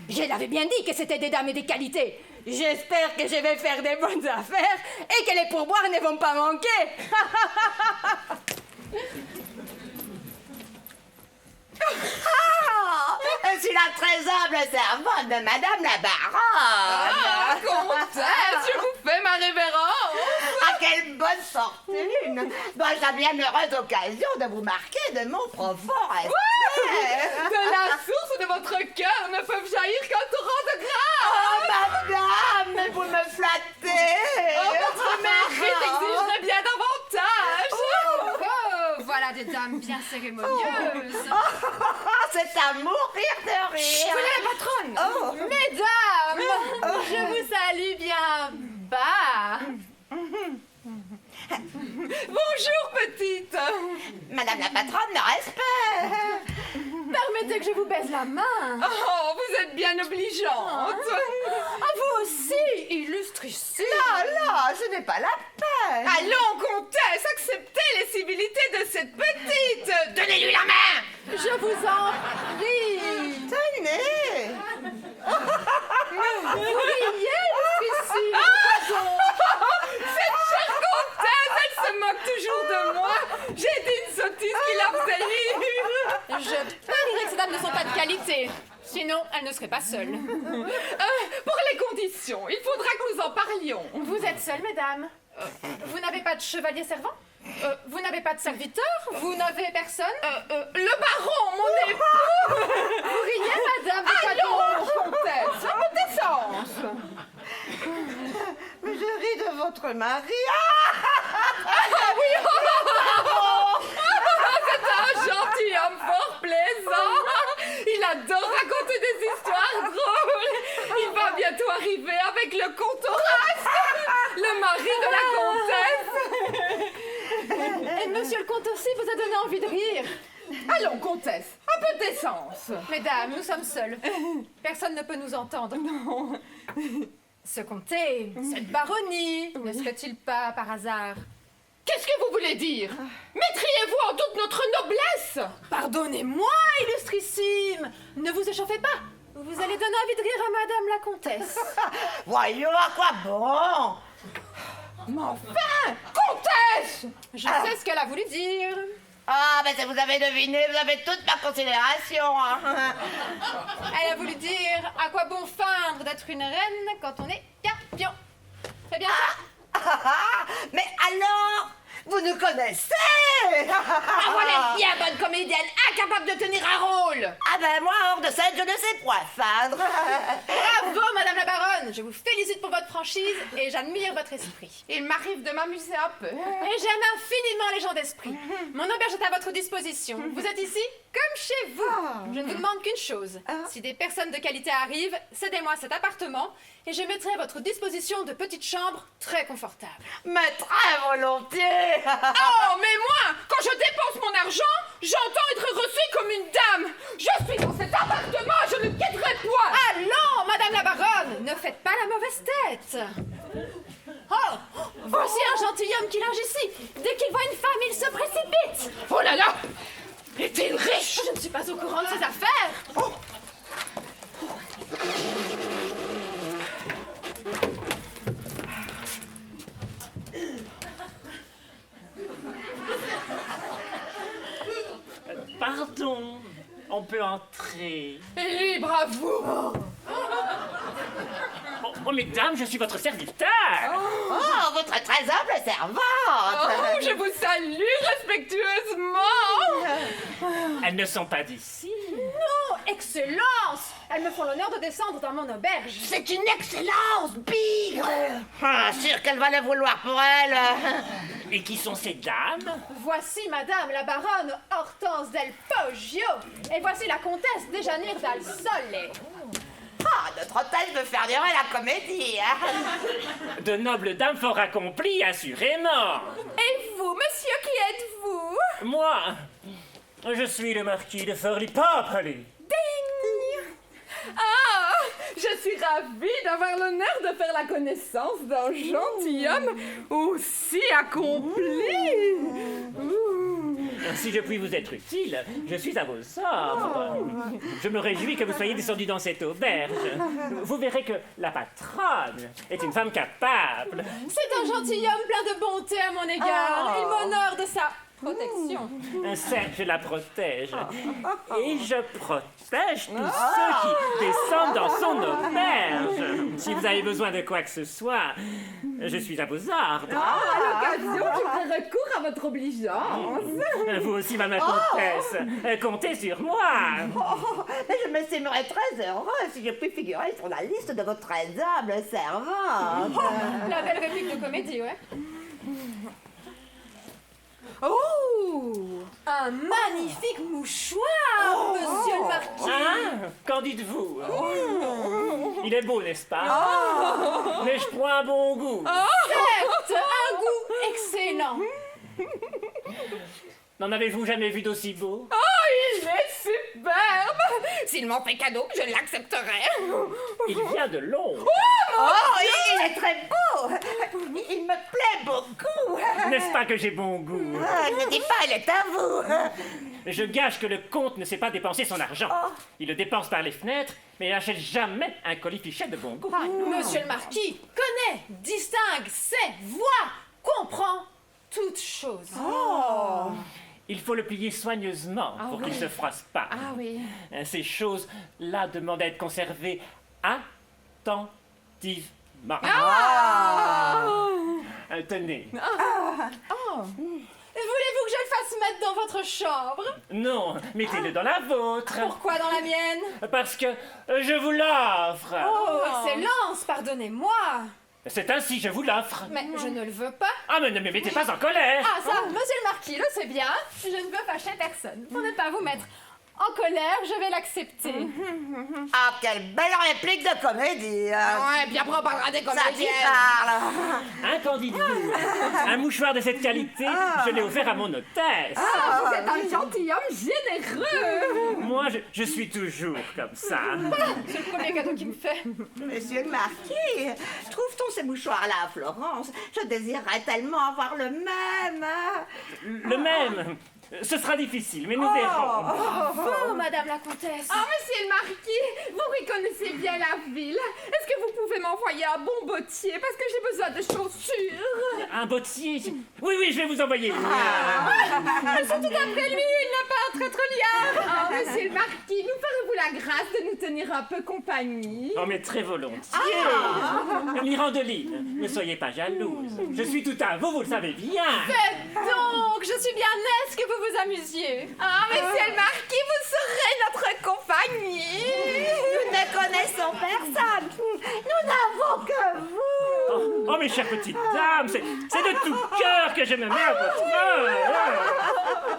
Je l'avais bien dit que c'était des dames de qualité. J'espère que je vais faire des bonnes affaires et que les pourboires ne vont pas manquer. Je suis la très humble servante de Madame la Baronne. Ah, comtesse, je vous fais ma révérence. Ah, quelle bonne fortune! Dois-je la bienheureuse occasion de vous marquer de mon profond respect? De la source de votre cœur ne peuvent jaillir qu'un torrent de grâce. Oh, madame, mais vous me flattez! Oh, votre mérite exigerait bien davantage. Oh, voilà des dames bien cérémonieuses. C'est à mourir de rire! Voilà la patronne. Oh. Mesdames, je vous salue bien bas. Bonjour, petite. Madame la patronne, le respect! Permettez que je vous baise la main. Oh, vous êtes bien obligeante. Vous aussi, illustrissime. Là, ce n'est pas la peine! Allons, comtesse, acceptez les civilités de cette petite. Donnez-lui la main! Je vous en prie. Tenez! Vous riez, illustrissime. Cette chère comtesse, elle se moque toujours de moi. J'ai dit une sottise qui la faisait rire. Je parierais que ces dames ne sont pas de qualité. Sinon, elles ne seraient pas seules. Pour les conditions, il faudra que nous en parlions. Vous êtes seules, mesdames. Vous n'avez pas de chevalier servant? Vous n'avez pas de serviteur? Vous n'avez personne? Le baron, mon époux. Vous riez, madame? Allons, comtesse, votre décence. Mais je ris de votre mari. C'est un gentilhomme fort plaisant. Il adore raconter des histoires drôles. Il va bientôt arriver avec le comte Horace, le mari de la comtesse. Et monsieur le comte aussi vous a donné envie de rire. Allons, comtesse, un peu de décence. Mesdames, nous sommes seuls. Personne ne peut nous entendre. Non. Ce comté, cette baronnie, ne serait-il pas par hasard? Qu'est-ce que vous voulez dire? Mettriez-vous en toute notre noblesse? Pardonnez-moi, illustrissime. Ne vous échauffez pas. Vous allez donner envie de rire à madame la comtesse. Voyons, à quoi bon? Mais enfin, comtesse! Je sais ce qu'elle a voulu dire. Ah, ben si vous avez deviné, vous avez toute ma considération. Hein. Elle a voulu dire à quoi bon feindre d'être une reine quand on est campion. C'est bien ça? Mais alors, vous nous connaissez? Ah, voilà une bien bonne comédienne, incapable de tenir un rôle. Ah ben moi, hors de scène, je ne sais point feindre. Bravo, madame la baronne. Je vous félicite pour votre franchise et j'admire votre esprit. Il m'arrive de m'amuser un peu. Et j'aime infiniment les gens d'esprit. Mon auberge est à votre disposition. Vous êtes ici comme chez vous. Je ne vous demande qu'une chose. Si des personnes de qualité arrivent, cédez-moi cet appartement et je mettrai à votre disposition de petites chambres très confortables. Mais très volontiers. Oh, mais moi, quand je dépense mon argent, j'entends être reçue comme une dame. Je suis dans cet appartement, je ne quitterai point. Allons, madame la baronne, ne faites pas la mauvaise tête. Oh, voici un gentilhomme qui loge ici. Dès qu'il voit une femme, il se précipite. Oh là là! Est-il riche? Je ne suis pas pas au courant de ses affaires. Pardon, on peut entrer. Libre à vous. Oh, mesdames, je suis votre serviteur. Oh, votre très humble servante. Oh, je vous salue respectueusement. Elles ne sont pas d'ici. Oh, Excellence! Elles me font l'honneur de descendre dans mon auberge. C'est une excellence, bigre. Ah, sûr qu'elle va le vouloir pour elle. Et qui sont ces dames? Voici Madame la baronne Hortense del Poggio. Et voici la comtesse Déjanire dal Sole. Ah, notre hôtel veut faire durer la comédie. De nobles dames fort accomplies, assurément. Et vous, monsieur, qui êtes-vous? Moi, je suis le marquis de Forlipopoli. Ah, je suis ravie d'avoir l'honneur de faire la connaissance d'un gentilhomme aussi accompli. Si je puis vous être utile, je suis à vos ordres. Je me réjouis que vous soyez descendu dans cette auberge. Vous verrez que la patronne est une femme capable. C'est un gentilhomme plein de bonté à mon égard. Il m'honore de sa protection. Certes, je la protège. Et je protège tous ceux qui descendent dans son auberge. Si vous avez besoin de quoi que ce soit, je suis à vos ordres. À l'occasion, je ferai recours à votre obligeance. Vous aussi, madame la comtesse. Comptez sur moi. Oh, mais je m'estimerais très heureuse si je puis figurer sur la liste de votre très humble servante. La belle réplique de comédie, ouais. Oh! Un magnifique mouchoir, monsieur le marquis. Hein? Qu'en dites-vous? Il est beau, n'est-ce pas? Mais je prends un bon goût. Certes, un goût excellent. N'en avez-vous jamais vu d'aussi beau? Oh, il est superbe! S'il m'en fait cadeau, je l'accepterai. Il vient de Londres. Oh, il est très beau. Il me plaît beaucoup. N'est-ce pas que j'ai bon goût? Ah, ne dis pas, il est à vous. Je gage que le comte ne sait pas dépenser son argent. Il le dépense par les fenêtres, mais il n'achète jamais un colifichet de bon goût. Monsieur le marquis connaît, distingue, sait, voit, comprend toutes choses. Il faut le plier soigneusement pour qu'il ne se froisse pas. Ah oui. Ces choses-là demandent à être conservées attentivement. Tenez. Voulez-vous que je le fasse mettre dans votre chambre? Non, mettez-le dans la vôtre. Pourquoi dans la mienne? Parce que je vous l'offre. Oh, Excellence, pardonnez-moi. C'est ainsi, je vous l'offre. Mais je ne le veux pas. Ah, mais ne me mettez pas en colère. Ah ça, monsieur le marquis le sait bien. Je ne veux fâcher personne. Pour ne pas vous mettre en colère, je vais l'accepter. Ah, quelle belle réplique de comédie. Ouais, puis après on parlera des Ça t'y comédiennes. parle. Hein, qu'en dites-vous? Un mouchoir de cette qualité, je l'ai offert à mon hôtesse. Vous êtes un gentilhomme généreux. Moi, je suis toujours comme ça. C'est le premier cadeau qu'il me fait. Monsieur le marquis, trouve-t-on ces mouchoirs-là à Florence? Je désirerais tellement avoir le même. Le même. Ce sera difficile, mais nous verrons. Oh, madame la comtesse. Ah, monsieur le marquis, vous reconnaissez bien la ville. Est-ce que vous pouvez m'envoyer un bon bottier parce que j'ai besoin de chaussures? Un bottier? Oui, je vais vous envoyer. le mien. Surtout d'après lui, il n'a pas un traître liard. Ah, monsieur le marquis, nous ferez-vous la grâce de nous tenir un peu compagnie? Oh, mais très volontiers. Mirandoline, ne soyez pas jalouse. Je suis tout à vous, vous le savez bien. Faites donc, je suis bien aise que vous vous amusiez. Ah, monsieur le marquis, vous serez notre compagnie. Nous ne connaissons personne. Nous n'avons que vous. Oh, mes chères petites dames, c'est de tout cœur que je me mets à votre œuvre.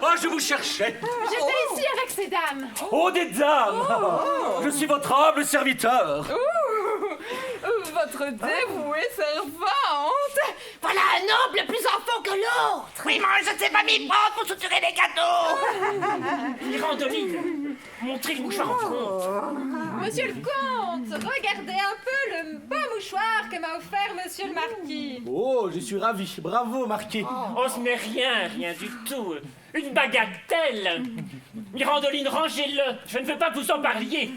Oh, je vous cherchais. J'étais ici avec ces dames. Oh, des dames. Je suis votre humble serviteur. Votre dévouée servante. Voilà un noble plus enfant que l'autre. Oui, moi, je ne sais pas m'y prendre pour soutirer les cadeaux. Mirandoline, montrez le mouchoir en front. Monsieur le comte, regardez un peu le beau mouchoir que m'a offert monsieur le marquis. Oh, je suis ravi. Bravo, Marquis. Oh, ce n'est rien du tout. Une bagatelle. Mirandoline, rangez-le. Je ne veux pas que vous en parliez.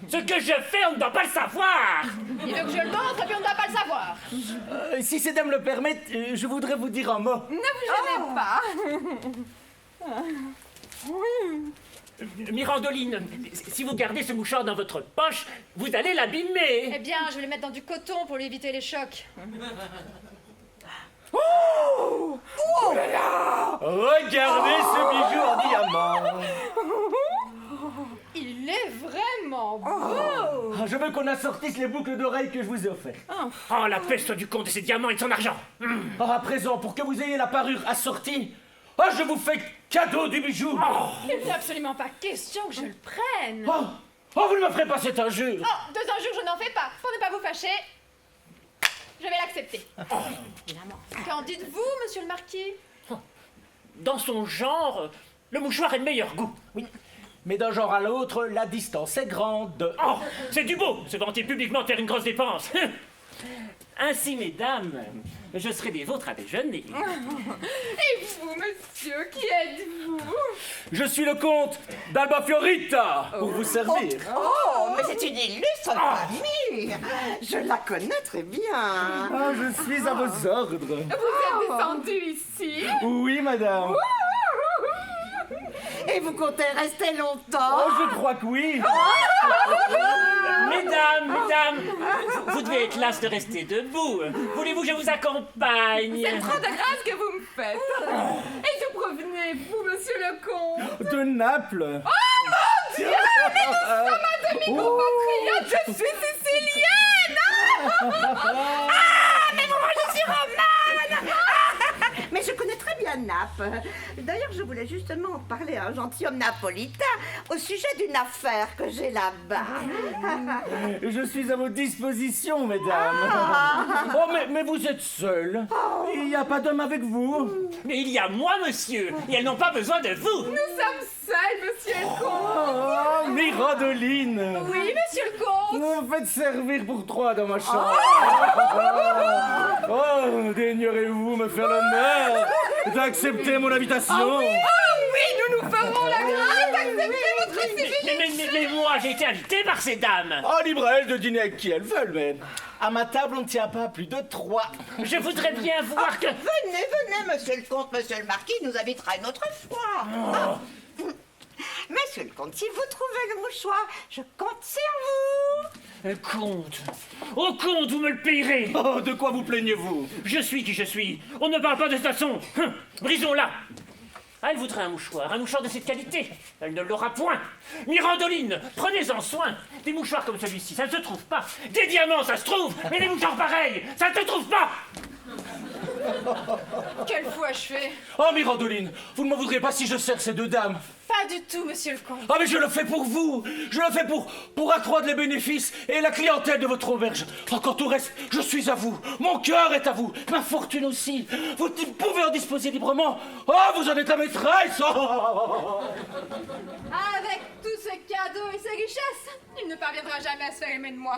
Ce que je fais, on ne doit pas le savoir. Il veut que je le montre et puis on ne doit pas le savoir. Si ces dames le permettent, je voudrais vous dire un mot. Ne vous gênez pas. Mirandoline, si vous gardez ce mouchoir dans votre poche, vous allez l'abîmer. Eh bien, je vais le mettre dans du coton pour lui éviter les chocs. Regardez ce bijou en diamant. Il est vraiment beau. Ah, je veux qu'on assortisse les boucles d'oreilles que je vous ai offertes. Oh, la peste du comte et ses diamants et de son argent. À présent, pour que vous ayez la parure assortie, je vous fais cadeau du bijou. Il n'est absolument pas question que je le prenne. Vous ne me ferez pas cette injure. Oh, 2 injures, je n'en fais pas. Pour ne pas vous fâcher, je vais l'accepter. Qu'en dites-vous, monsieur le marquis? Dans son genre, le mouchoir est de meilleur goût. Oui, mais d'un genre à l'autre, la distance est grande. Oh, c'est du beau, se vanter publiquement de faire une grosse dépense. Ainsi, mesdames, je serai des vôtres à déjeuner. Et vous, monsieur, qui êtes-vous? Je suis le comte d'Alba Fiorita, pour vous servir. Oh, mais c'est une illustre famille. Je la connais très bien. Je suis à vos ordres. Vous êtes descendu ici? Oui, madame. Et vous comptez rester longtemps? Je crois que oui. Mesdames, vous devez être las de rester debout. Voulez-vous que je vous accompagne? C'est trop de grâce que vous me faites. Et d'où provenez-vous, monsieur le comte? De Naples. Dieu, mais nous sommes à demi compatriotes. Je suis sicilienne. Mais moi, je suis romane. Mais je connais très bien Naples. D'ailleurs, je voulais justement parler à un gentilhomme napolitain au sujet d'une affaire que j'ai là-bas. Je suis à vos dispositions, mesdames. Mais vous êtes seule. Il n'y a pas d'homme avec vous. Mais il y a moi, monsieur, et elles n'ont pas besoin de vous. Nous sommes seuls, monsieur le comte. Mirandoline. Oui, monsieur le comte. Vous me faites servir pour 3 dans ma chambre. Daignerez-vous me faire l'honneur d'accepter mon invitation? Oui, nous nous ferons la grâce d'accepter votre récipice. Mais moi, j'ai été invité par ces dames. Libre à elles de dîner avec qui elles veulent, mais à ma table, on ne tient pas plus de 3. Je voudrais bien voir que... Venez, monsieur le comte, monsieur le marquis nous invitera une autre fois. Monsieur le comte, si vous trouvez le mouchoir, je compte sur vous. Comte. Oh, comte, vous me le payerez. De quoi vous plaignez-vous? Je suis qui je suis. On ne parle pas de cette façon. Brisons-la. Elle voudrait un mouchoir de cette qualité. Elle ne l'aura point. Mirandoline, prenez-en soin. Des mouchoirs comme celui-ci, ça ne se trouve pas. Des diamants, ça se trouve. Mais des mouchoirs pareils, ça ne se trouve pas. Quelle fois je fais? Mirandoline, vous ne m'en voudrez pas si je sers ces 2 dames. Pas du tout, monsieur le comte. Mais je le fais pour vous. Je le fais pour accroître les bénéfices et la clientèle de votre auberge. Quant au reste, je suis à vous. Mon cœur est à vous. Ma fortune aussi. Vous pouvez en disposer librement. Vous en êtes la maîtresse. Avec tous ces cadeaux et ces richesses, il ne parviendra jamais à se faire aimer de moi.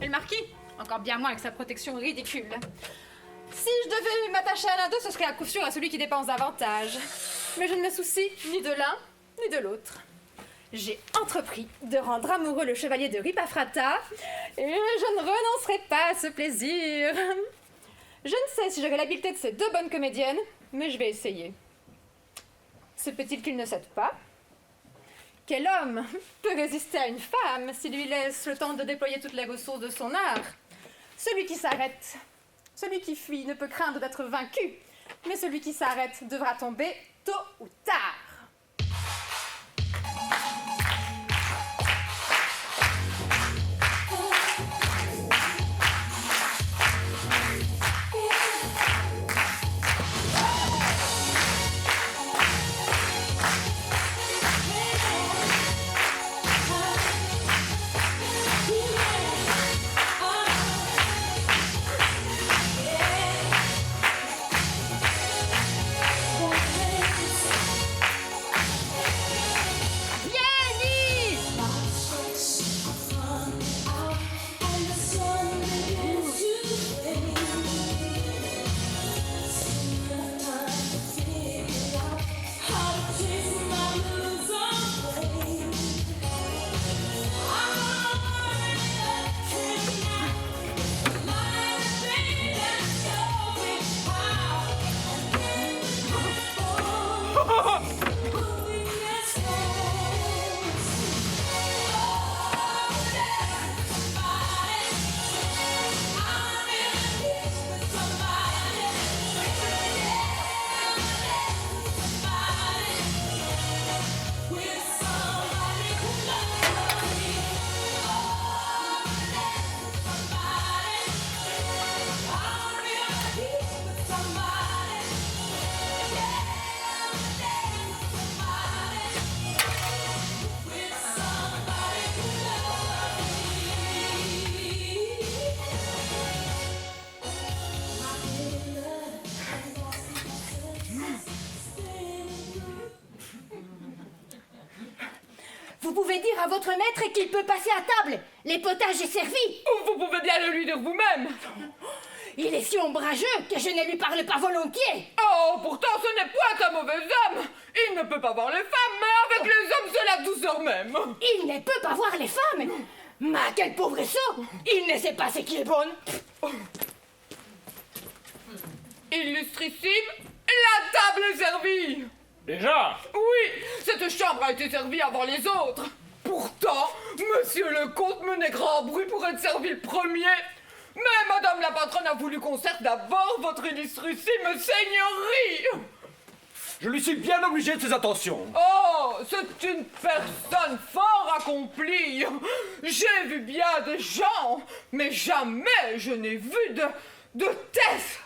Et le marquis, encore bien moins avec sa protection ridicule. Si je devais m'attacher à l'un d'eux, ce serait à coup sûr à celui qui dépense davantage. Mais je ne me soucie ni de l'un, ni de l'autre. J'ai entrepris de rendre amoureux le chevalier de Ripafrata, et je ne renoncerai pas à ce plaisir. Je ne sais si j'aurai l'habileté de ces 2 bonnes comédiennes, mais je vais essayer. Se peut-il qu'il ne cède pas? Quel homme peut résister à une femme s'il lui laisse le temps de déployer toutes les ressources de son art? Celui qui s'arrête, celui qui fuit ne peut craindre d'être vaincu, mais celui qui s'arrête devra tomber tôt ou tard. Vous pouvez dire à votre maître qu'il peut passer à table. Les potages est servi. Ou vous pouvez bien le lui dire vous-même. Il est si ombrageux que je ne lui parle pas volontiers. Oh, pourtant ce n'est point un mauvais homme. Il ne peut pas voir les femmes, mais avec les hommes c'est la douceur même. Il ne peut pas voir les femmes. Mais quel pauvre sot. Il ne sait pas ce qui est bon. Illustrissime, la table est servie. Déjà? Oui, cette chambre a été servie avant les autres. Pourtant, monsieur le comte menait grand bruit pour être servi le premier. Mais madame la patronne a voulu qu'on serve d'abord votre illustrissime seigneurie. Je lui suis bien obligé de ses attentions. Oh, c'est une personne fort accomplie. J'ai vu bien des gens, mais jamais je n'ai vu de tête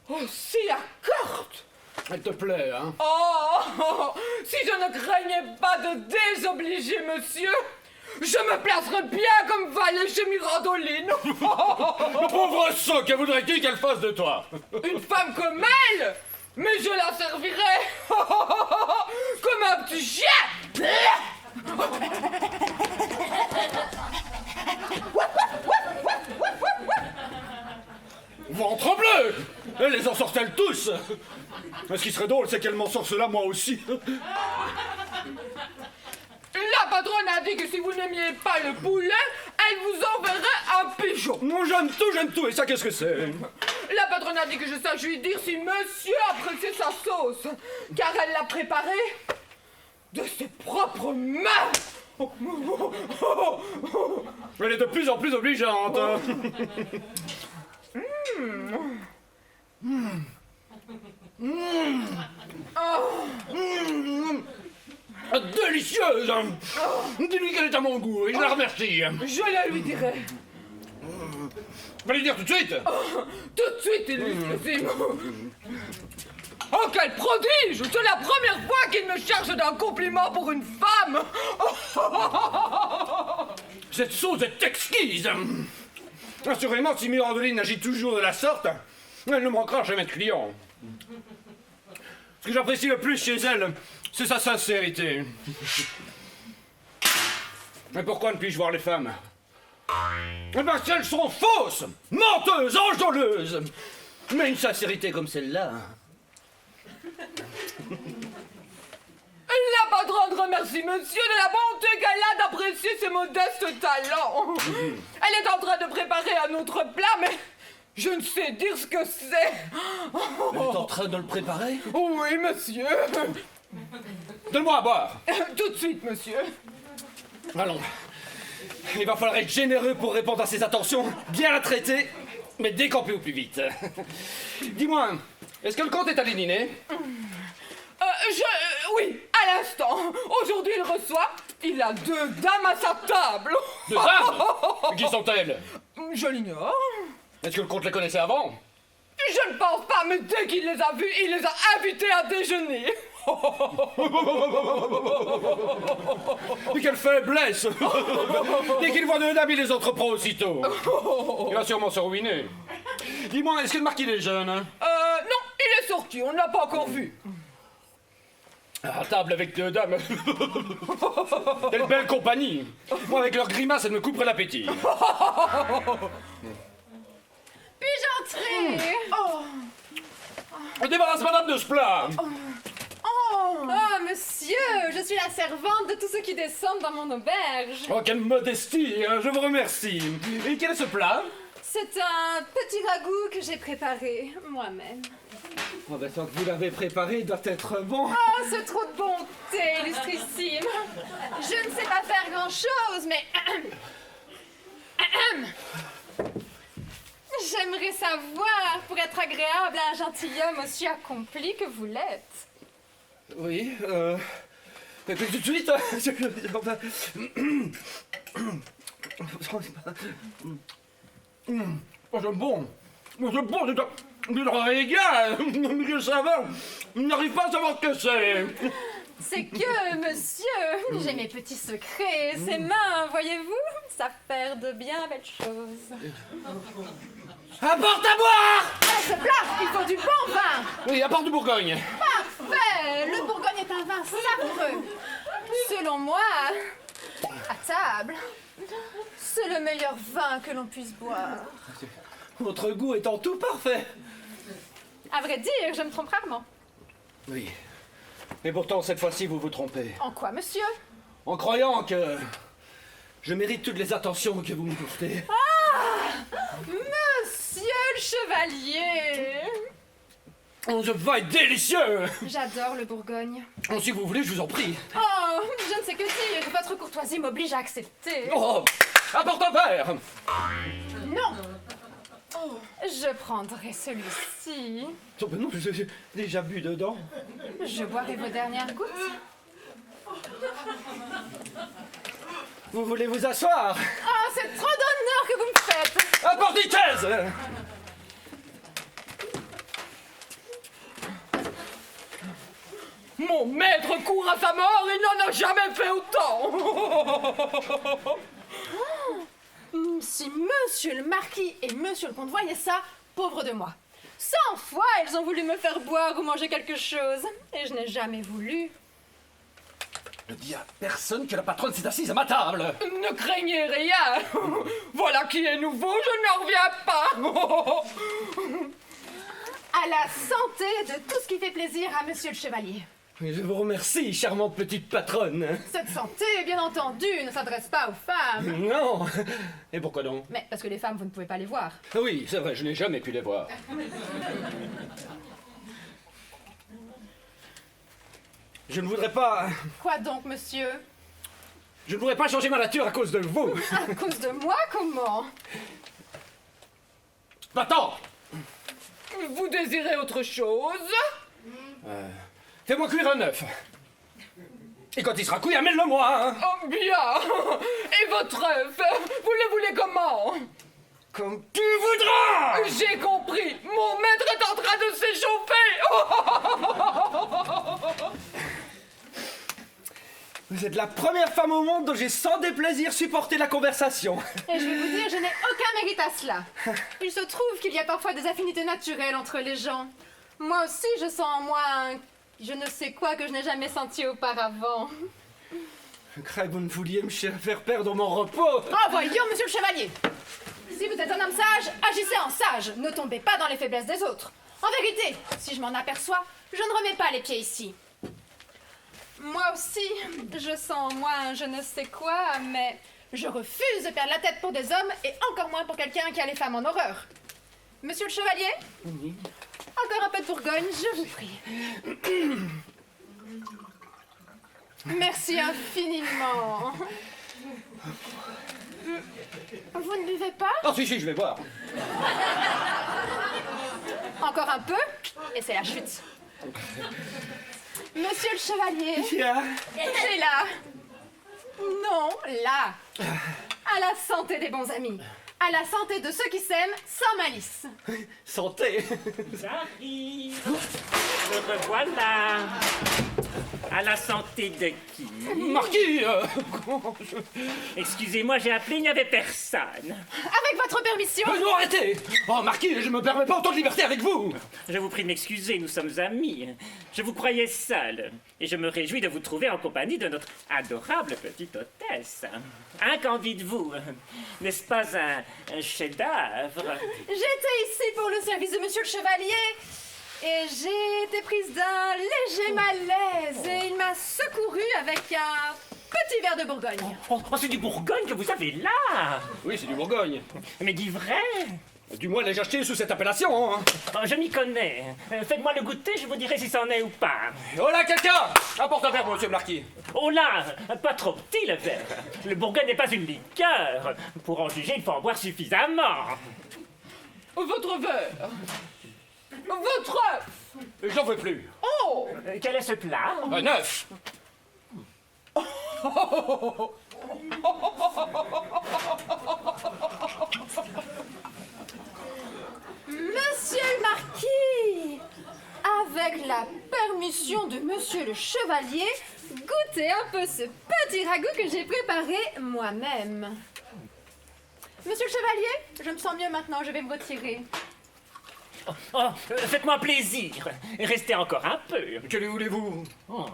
aussi accorte. Elle te plaît, hein? Oh, si je ne craignais pas de désobliger monsieur, je me placerais bien comme valet chez Mirandoline. Le pauvre sot, que voudrait-il qu'elle fasse de toi? Une femme comme elle, mais je la servirais comme un petit chien. Ventre bleu! Elle les ensorcelle tous! Mais ce qui serait drôle, c'est qu'elle m'ensorcela moi aussi. La patronne a dit que si vous n'aimiez pas le poulet, elle vous enverrait un pigeon. Non, j'aime tout, et ça, qu'est-ce que c'est? La patronne a dit que je sache lui dire si monsieur appréciait sa sauce, car elle l'a préparée de ses propres mains. Elle est de plus en plus obligeante. Délicieuse! Dis-lui qu'elle est à mon goût et je la remercie. Je la lui dirai. Va lui dire tout de suite! Tout de suite, illustrissime. Oh, quel prodige! C'est la première fois qu'il me cherche d'un compliment pour une femme. Cette sauce est exquise! Assurément, si Mirandoline agit toujours de la sorte, elle ne manquera jamais de clients. Ce que j'apprécie le plus chez elle, c'est sa sincérité. Mais pourquoi ne puis-je voir les femmes? Eh bien, elles sont fausses, menteuses, enjôleuses. Mais une sincérité comme celle-là... La patronne remercie monsieur de la bonté qu'elle a d'apprécier ses modestes talents. Elle est en train de préparer un autre plat, mais je ne sais dire ce que c'est. Elle est en train de le préparer? Oui, monsieur. Donne-moi à boire. Tout de suite, monsieur. Allons. Il va falloir être généreux pour répondre à ses attentions, bien la traiter, mais décamper au plus vite. Dis-moi, est-ce que le comte est allé dîner? Oui, à l'instant. Aujourd'hui, il reçoit. Il a 2 dames à sa table. 2 dames? Qui sont-elles? Je l'ignore. Est-ce que le comte les connaissait avant? Je ne pense pas, mais dès qu'il les a vues, il les a invitées à déjeuner. Mais quelle faiblesse! Dès qu'il voit 2 dames, il les entreprend aussitôt. Il va sûrement se ruiner. Dis-moi, est-ce que le marquis déjeune? Non, il est sorti, on ne l'a pas encore vu. À table avec 2 dames. Quelle belle compagnie! Moi, avec leur grimace, elles me couperaient l'appétit. Puis-je entrer? Débarrasse madame de ce plat! Oh, monsieur, je suis la servante de tous ceux qui descendent dans mon auberge. Oh, quelle modestie! Je vous remercie. Et quel est ce plat? C'est un petit ragoût que j'ai préparé moi-même. Oh, ben, tant que vous l'avez préparé, il doit être bon. Oh, c'est trop de bonté, illustrissime. Je ne sais pas faire grand-chose, mais... J'aimerais savoir, pour être agréable à un gentilhomme aussi accompli que vous l'êtes. Oui, tout de suite. Oh, c'est bon! C'est bon, c'est un régal! Quel saveur! Il n'arrive pas à savoir ce que c'est! C'est que, monsieur, j'ai mes petits secrets. Ces mains, voyez-vous, ça fait de bien belles choses. Apporte à boire! À ce plat, il faut du bon vin. Oui, apporte du Bourgogne! Parfait. Le Bourgogne est un vin savoureux. selon moi, à table, c'est le meilleur vin que l'on puisse boire. Votre goût étant tout parfait. À vrai dire, je me trompe rarement. Oui. Mais pourtant, cette fois-ci, vous vous trompez. En quoi, monsieur? En croyant que je mérite toutes les attentions que vous me portez. Monsieur le chevalier! Oh, ce vin est délicieux! J'adore le Bourgogne. Oh, si vous voulez, je vous en prie. Oh, je ne sais que dire. Votre courtoisie m'oblige à accepter. Oh, apporte un verre! Non! Je prendrai celui-ci. Oh, ben non, j'ai déjà bu dedans. Je boirai vos dernières gouttes. Vous voulez vous asseoir? Oh, c'est trop d'honneur que vous me faites! Apporte une chaise! Mon maître court à sa mort et n'en a jamais fait autant. Si monsieur le marquis et monsieur le comte voyaient ça, pauvre de moi. 100 fois, ils ont voulu me faire boire ou manger quelque chose. Et je n'ai jamais voulu. Ne dis à personne que la patronne s'est assise à ma table. Ne craignez rien. Voilà qui est nouveau, je n'en reviens pas. À la santé de tout ce qui fait plaisir à monsieur le chevalier. Je vous remercie, charmante petite patronne. Cette santé, bien entendu, ne s'adresse pas aux femmes. Non. Et pourquoi donc? Mais parce que les femmes, vous ne pouvez pas les voir. Oui, c'est vrai, je n'ai jamais pu les voir. Je ne voudrais pas... Quoi donc, monsieur? Je ne voudrais pas changer ma nature à cause de vous. À cause de moi, comment? Va-t'en! Vous désirez autre chose? Fais-moi cuire un œuf. Et quand il sera cuit, amène-le-moi, hein. Oh, bien. Et votre œuf, vous le voulez comment? Comme tu voudras! J'ai compris. Mon maître est en train de s'échauffer. Vous êtes la première femme au monde dont j'ai sans déplaisir supporté la conversation. Et je vais vous dire, je n'ai aucun mérite à cela. Il se trouve qu'il y a parfois des affinités naturelles entre les gens. Moi aussi, je sens en moi un je ne sais quoi que je n'ai jamais senti auparavant. Je crains que vous ne vouliez me faire perdre mon repos. Oh, voyons, monsieur le chevalier! Si vous êtes un homme sage, agissez en sage. Ne tombez pas dans les faiblesses des autres. En vérité, si je m'en aperçois, je ne remets pas les pieds ici. Moi aussi, je sens en moi un je ne sais quoi, mais je refuse de perdre la tête pour des hommes et encore moins pour quelqu'un qui a les femmes en horreur. Monsieur le chevalier? Oui. Encore un peu de Bourgogne, je vous prie. Merci infiniment. Vous ne buvez pas? Oh si, je vais boire. Encore un peu, et c'est la chute. Monsieur le chevalier. Tiens. C'est là. Non, là. À la santé des bons amis. À la santé de ceux qui s'aiment sans malice. Santé. J'arrive. Me revoilà. À la santé de qui? Marquis. Excusez-moi, j'ai appelé, il n'y avait personne. Avec votre permission. Non, arrêtez. Oh, Marquis, je me permets pas autant de liberté avec vous. Je vous prie de m'excuser, nous sommes amis. Je vous croyais seul. Et je me réjouis de vous trouver en compagnie de notre adorable petite hôtesse. Hein, qu'en dites-vous? N'est-ce pas un chef-d'œuvre? J'étais ici pour le service de monsieur le chevalier. Et j'ai été prise d'un léger malaise. Et il m'a secouru avec un petit verre de Bourgogne. Oh, c'est du Bourgogne que vous avez là! Oui, c'est du Bourgogne. Mais dis vrai! Du moins, l'ai-je acheté sous cette appellation, hein. Oh, je m'y connais. Faites-moi le goûter, je vous dirai si c'en est ou pas. Oh là, quelqu'un! Apporte un verre, monsieur le Marquis. Oh là, pas trop petit le verre. Le Bourgogne n'est pas une liqueur. Pour en juger, il faut en boire suffisamment. Votre verre. Votre œuf. J'en veux plus. Oh. Quel est ce plat? Un œuf. Monsieur le marquis, avec la permission de monsieur le chevalier, goûtez un peu ce petit ragoût que j'ai préparé moi-même. Monsieur le chevalier, je me sens mieux maintenant, je vais me retirer. Oh, faites-moi plaisir. Restez encore un peu. Que voulez-vous? Oh,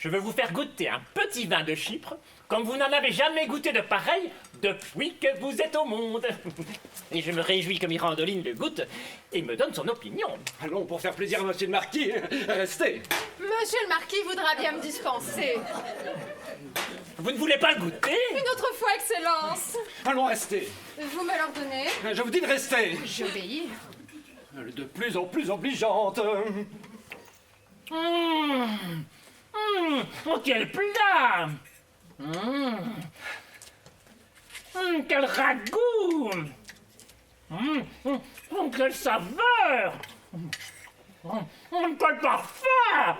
Je veux vous faire goûter un petit vin de Chypre, comme vous n'en avez jamais goûté de pareil depuis que vous êtes au monde. Et je me réjouis que Mirandoline le goûte et me donne son opinion. Allons, pour faire plaisir à monsieur le marquis, restez. Monsieur le marquis voudra bien me dispenser. Vous ne voulez pas le goûter? Une autre fois, Excellence. Allons, restez. Vous me l'ordonnez? Je vous dis de rester. J'obéis. Elle est de plus en plus obligeante. Oh, quel plat! Quel ragoût! Quelle saveur! Quel parfum!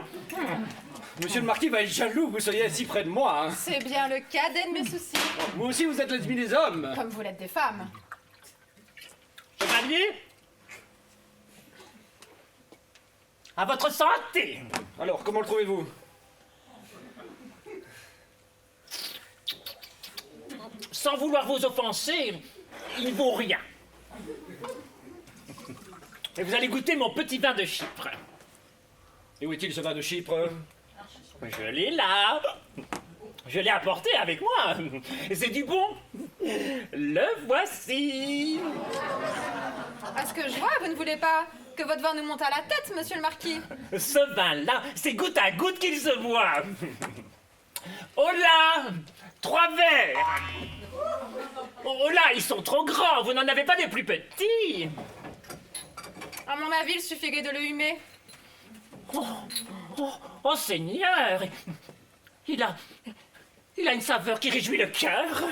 Monsieur le marquis va être jaloux, vous soyez si près de moi. Hein. C'est bien le cadet de mes soucis. Moi aussi, vous êtes l'ennemi des hommes. Comme vous l'êtes des femmes. Chevalier? À votre santé! Alors, comment le trouvez-vous? Sans vouloir vous offenser, il vaut rien. Et vous allez goûter mon petit vin de Chypre. Et où est-il ce vin de Chypre? Je l'ai là. Je l'ai apporté avec moi. C'est du bon. Le voici. À ce que je vois, vous ne voulez pas que votre vin nous monte à la tête, monsieur le marquis. Ce vin-là, c'est goutte à goutte qu'il se boit. Oh là! 3 verres. Oh là, ils sont trop grands. Vous n'en avez pas des plus petits. À mon avis, il suffirait de le humer. Oh Seigneur! Il a une saveur qui réjouit le cœur.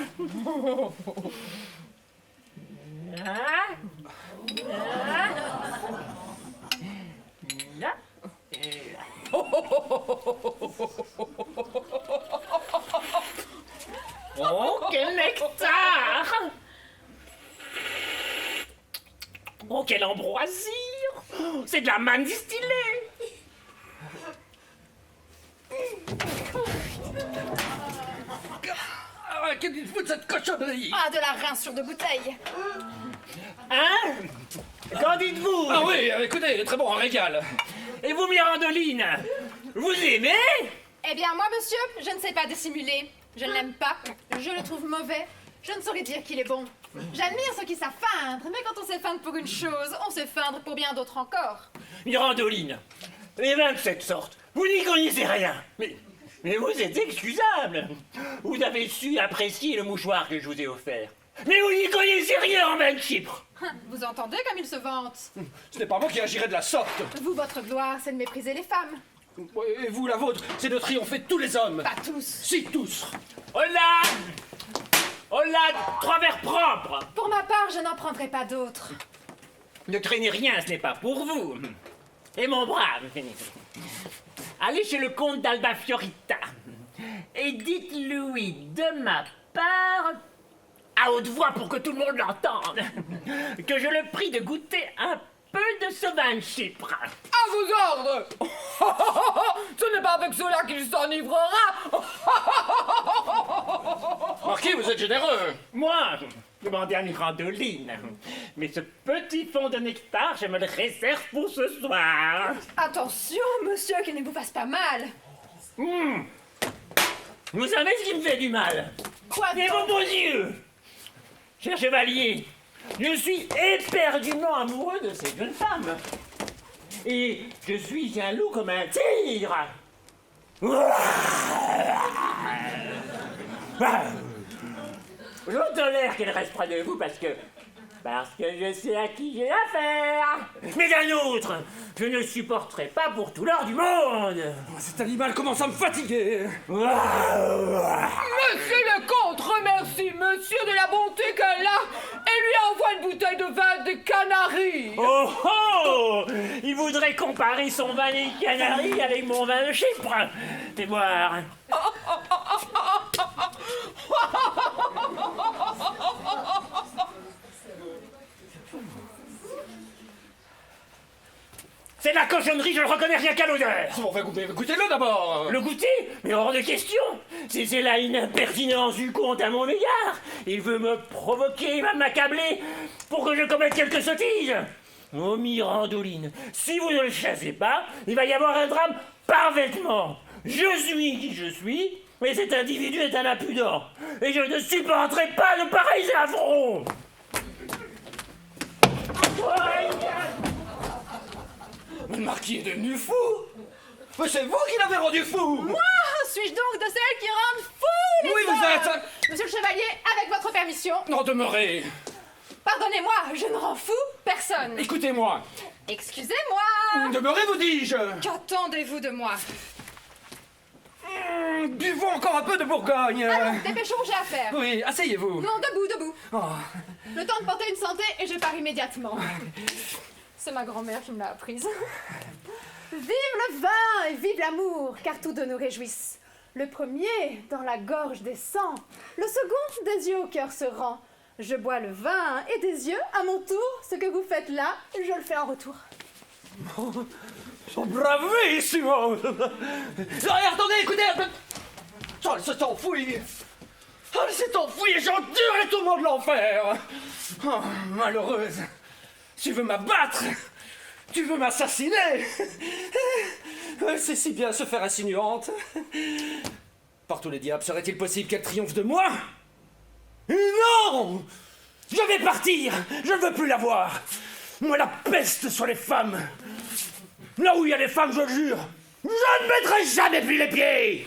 Oh, quel nectar! Oh, quelle ambroisie! C'est de la manne distillée! Ah, que dites-vous de cette cochonnerie? Ah, de la rinçure de bouteille. Hein? Qu'en dites-vous? Ah oui, écoutez, il est très bon, un régal. Et vous, Mirandoline? Vous aimez? Eh bien, moi, monsieur, je ne sais pas dissimuler. Je ne l'aime pas. Je le trouve mauvais. Je ne saurais dire qu'il est bon. J'admire ceux qui savent feindre, mais quand on sait feindre pour une chose, on sait feindre pour bien d'autres encore. Mirandoline, les 27 sortes, vous n'y connaissez rien. Mais vous êtes excusable. Vous avez su apprécier le mouchoir que je vous ai offert. Mais vous n'y connaissez rien en vin de Chypre. Vous entendez comme il se vante? Ce n'est pas moi qui agirais de la sorte. Vous, votre gloire, c'est de mépriser les femmes. Et vous, la vôtre, c'est de triompher de tous les hommes. Pas tous. Si, tous. Oh là! Oh là! 3 verres propres. Pour ma part, je n'en prendrai pas d'autres. Ne craignez rien, ce n'est pas pour vous. Et mon brave, allez chez le comte d'Alba Fiorita et dites-lui de ma part, à haute voix pour que tout le monde l'entende, que je le prie de goûter un peu de ce vin de Chypre. À vos ordres. Ce n'est pas avec cela qu'il s'enivrera. Marquis, vous êtes généreux. Moi, demandez à Mirandoline, mais ce petit fond de nectar, je me le réserve pour ce soir. Attention, monsieur, qu'il ne vous fasse pas mal. Vous savez ce qui me fait du mal? Quoi Mais vos donc? beaux yeux! Cher chevalier, je suis éperdument amoureux de cette jeune femme. Et je suis jaloux comme un tigre. Je tolère qu'elle reste près de vous parce que je sais à qui j'ai affaire. Mais d'un autre, je ne supporterai pas pour tout l'or du monde. Cet animal commence à me fatiguer. Monsieur le comte remercie monsieur de la bonté qu'elle a et lui envoie une bouteille de vin des Canaries. Oh oh! Il voudrait comparer son vin des Canaries avec mon vin de Chypre. Fais voir. C'est de la cochonnerie, je le reconnais rien qu'à l'odeur. Bon, goûtez-le d'abord. Le goûter? Mais hors de question. C'est là une impertinence du comte à mon égard. Il veut me provoquer, m'accabler pour que je commette quelques sottises. Oh, Mirandoline, si vous ne le chassez pas, il va y avoir un drame parfaitement Je suis qui je suis, mais cet individu est un impudent. Et je ne supporterai pas de pareils affronts. Le marquis est devenu fou. Mais c'est vous qui l'avez rendu fou. Moi, suis-je donc de celles qui rendent fous les Oui, vous hommes? êtes... Monsieur le chevalier, avec votre permission. Non, demeurez. Pardonnez-moi, je ne rends fou personne. Écoutez-moi. Excusez-moi. Demeurez, vous dis-je. Qu'attendez-vous de moi? Buvons encore un peu de Bourgogne. Allons, dépêchons, j'ai affaire. Oui, asseyez-vous. Non, debout, debout. Oh. Le temps de porter une santé et je pars immédiatement. C'est ma grand-mère qui me l'a apprise. Vive le vin et vive l'amour, car tous deux nous réjouissent. Le premier, dans la gorge descend. Le second, des yeux au cœur se rend. Je bois le vin et des yeux, à mon tour. Ce que vous faites là, je le fais en retour. Sont bravissimo. Attendez, écoutez un peu. Oh, elle s'est enfouie. Oh, elle s'est enfouie et j'endure les tourments de l'enfer. Oh, malheureuse. Tu veux m'abattre. Tu veux m'assassiner. C'est si bien se faire insinuante. Par tous les diables, serait-il possible qu'elle triomphe de moi? Non! Je vais partir. Je ne veux plus la voir. Moi, la peste sur les femmes. Là où il y a des femmes, je le jure, je ne mettrai jamais plus les pieds.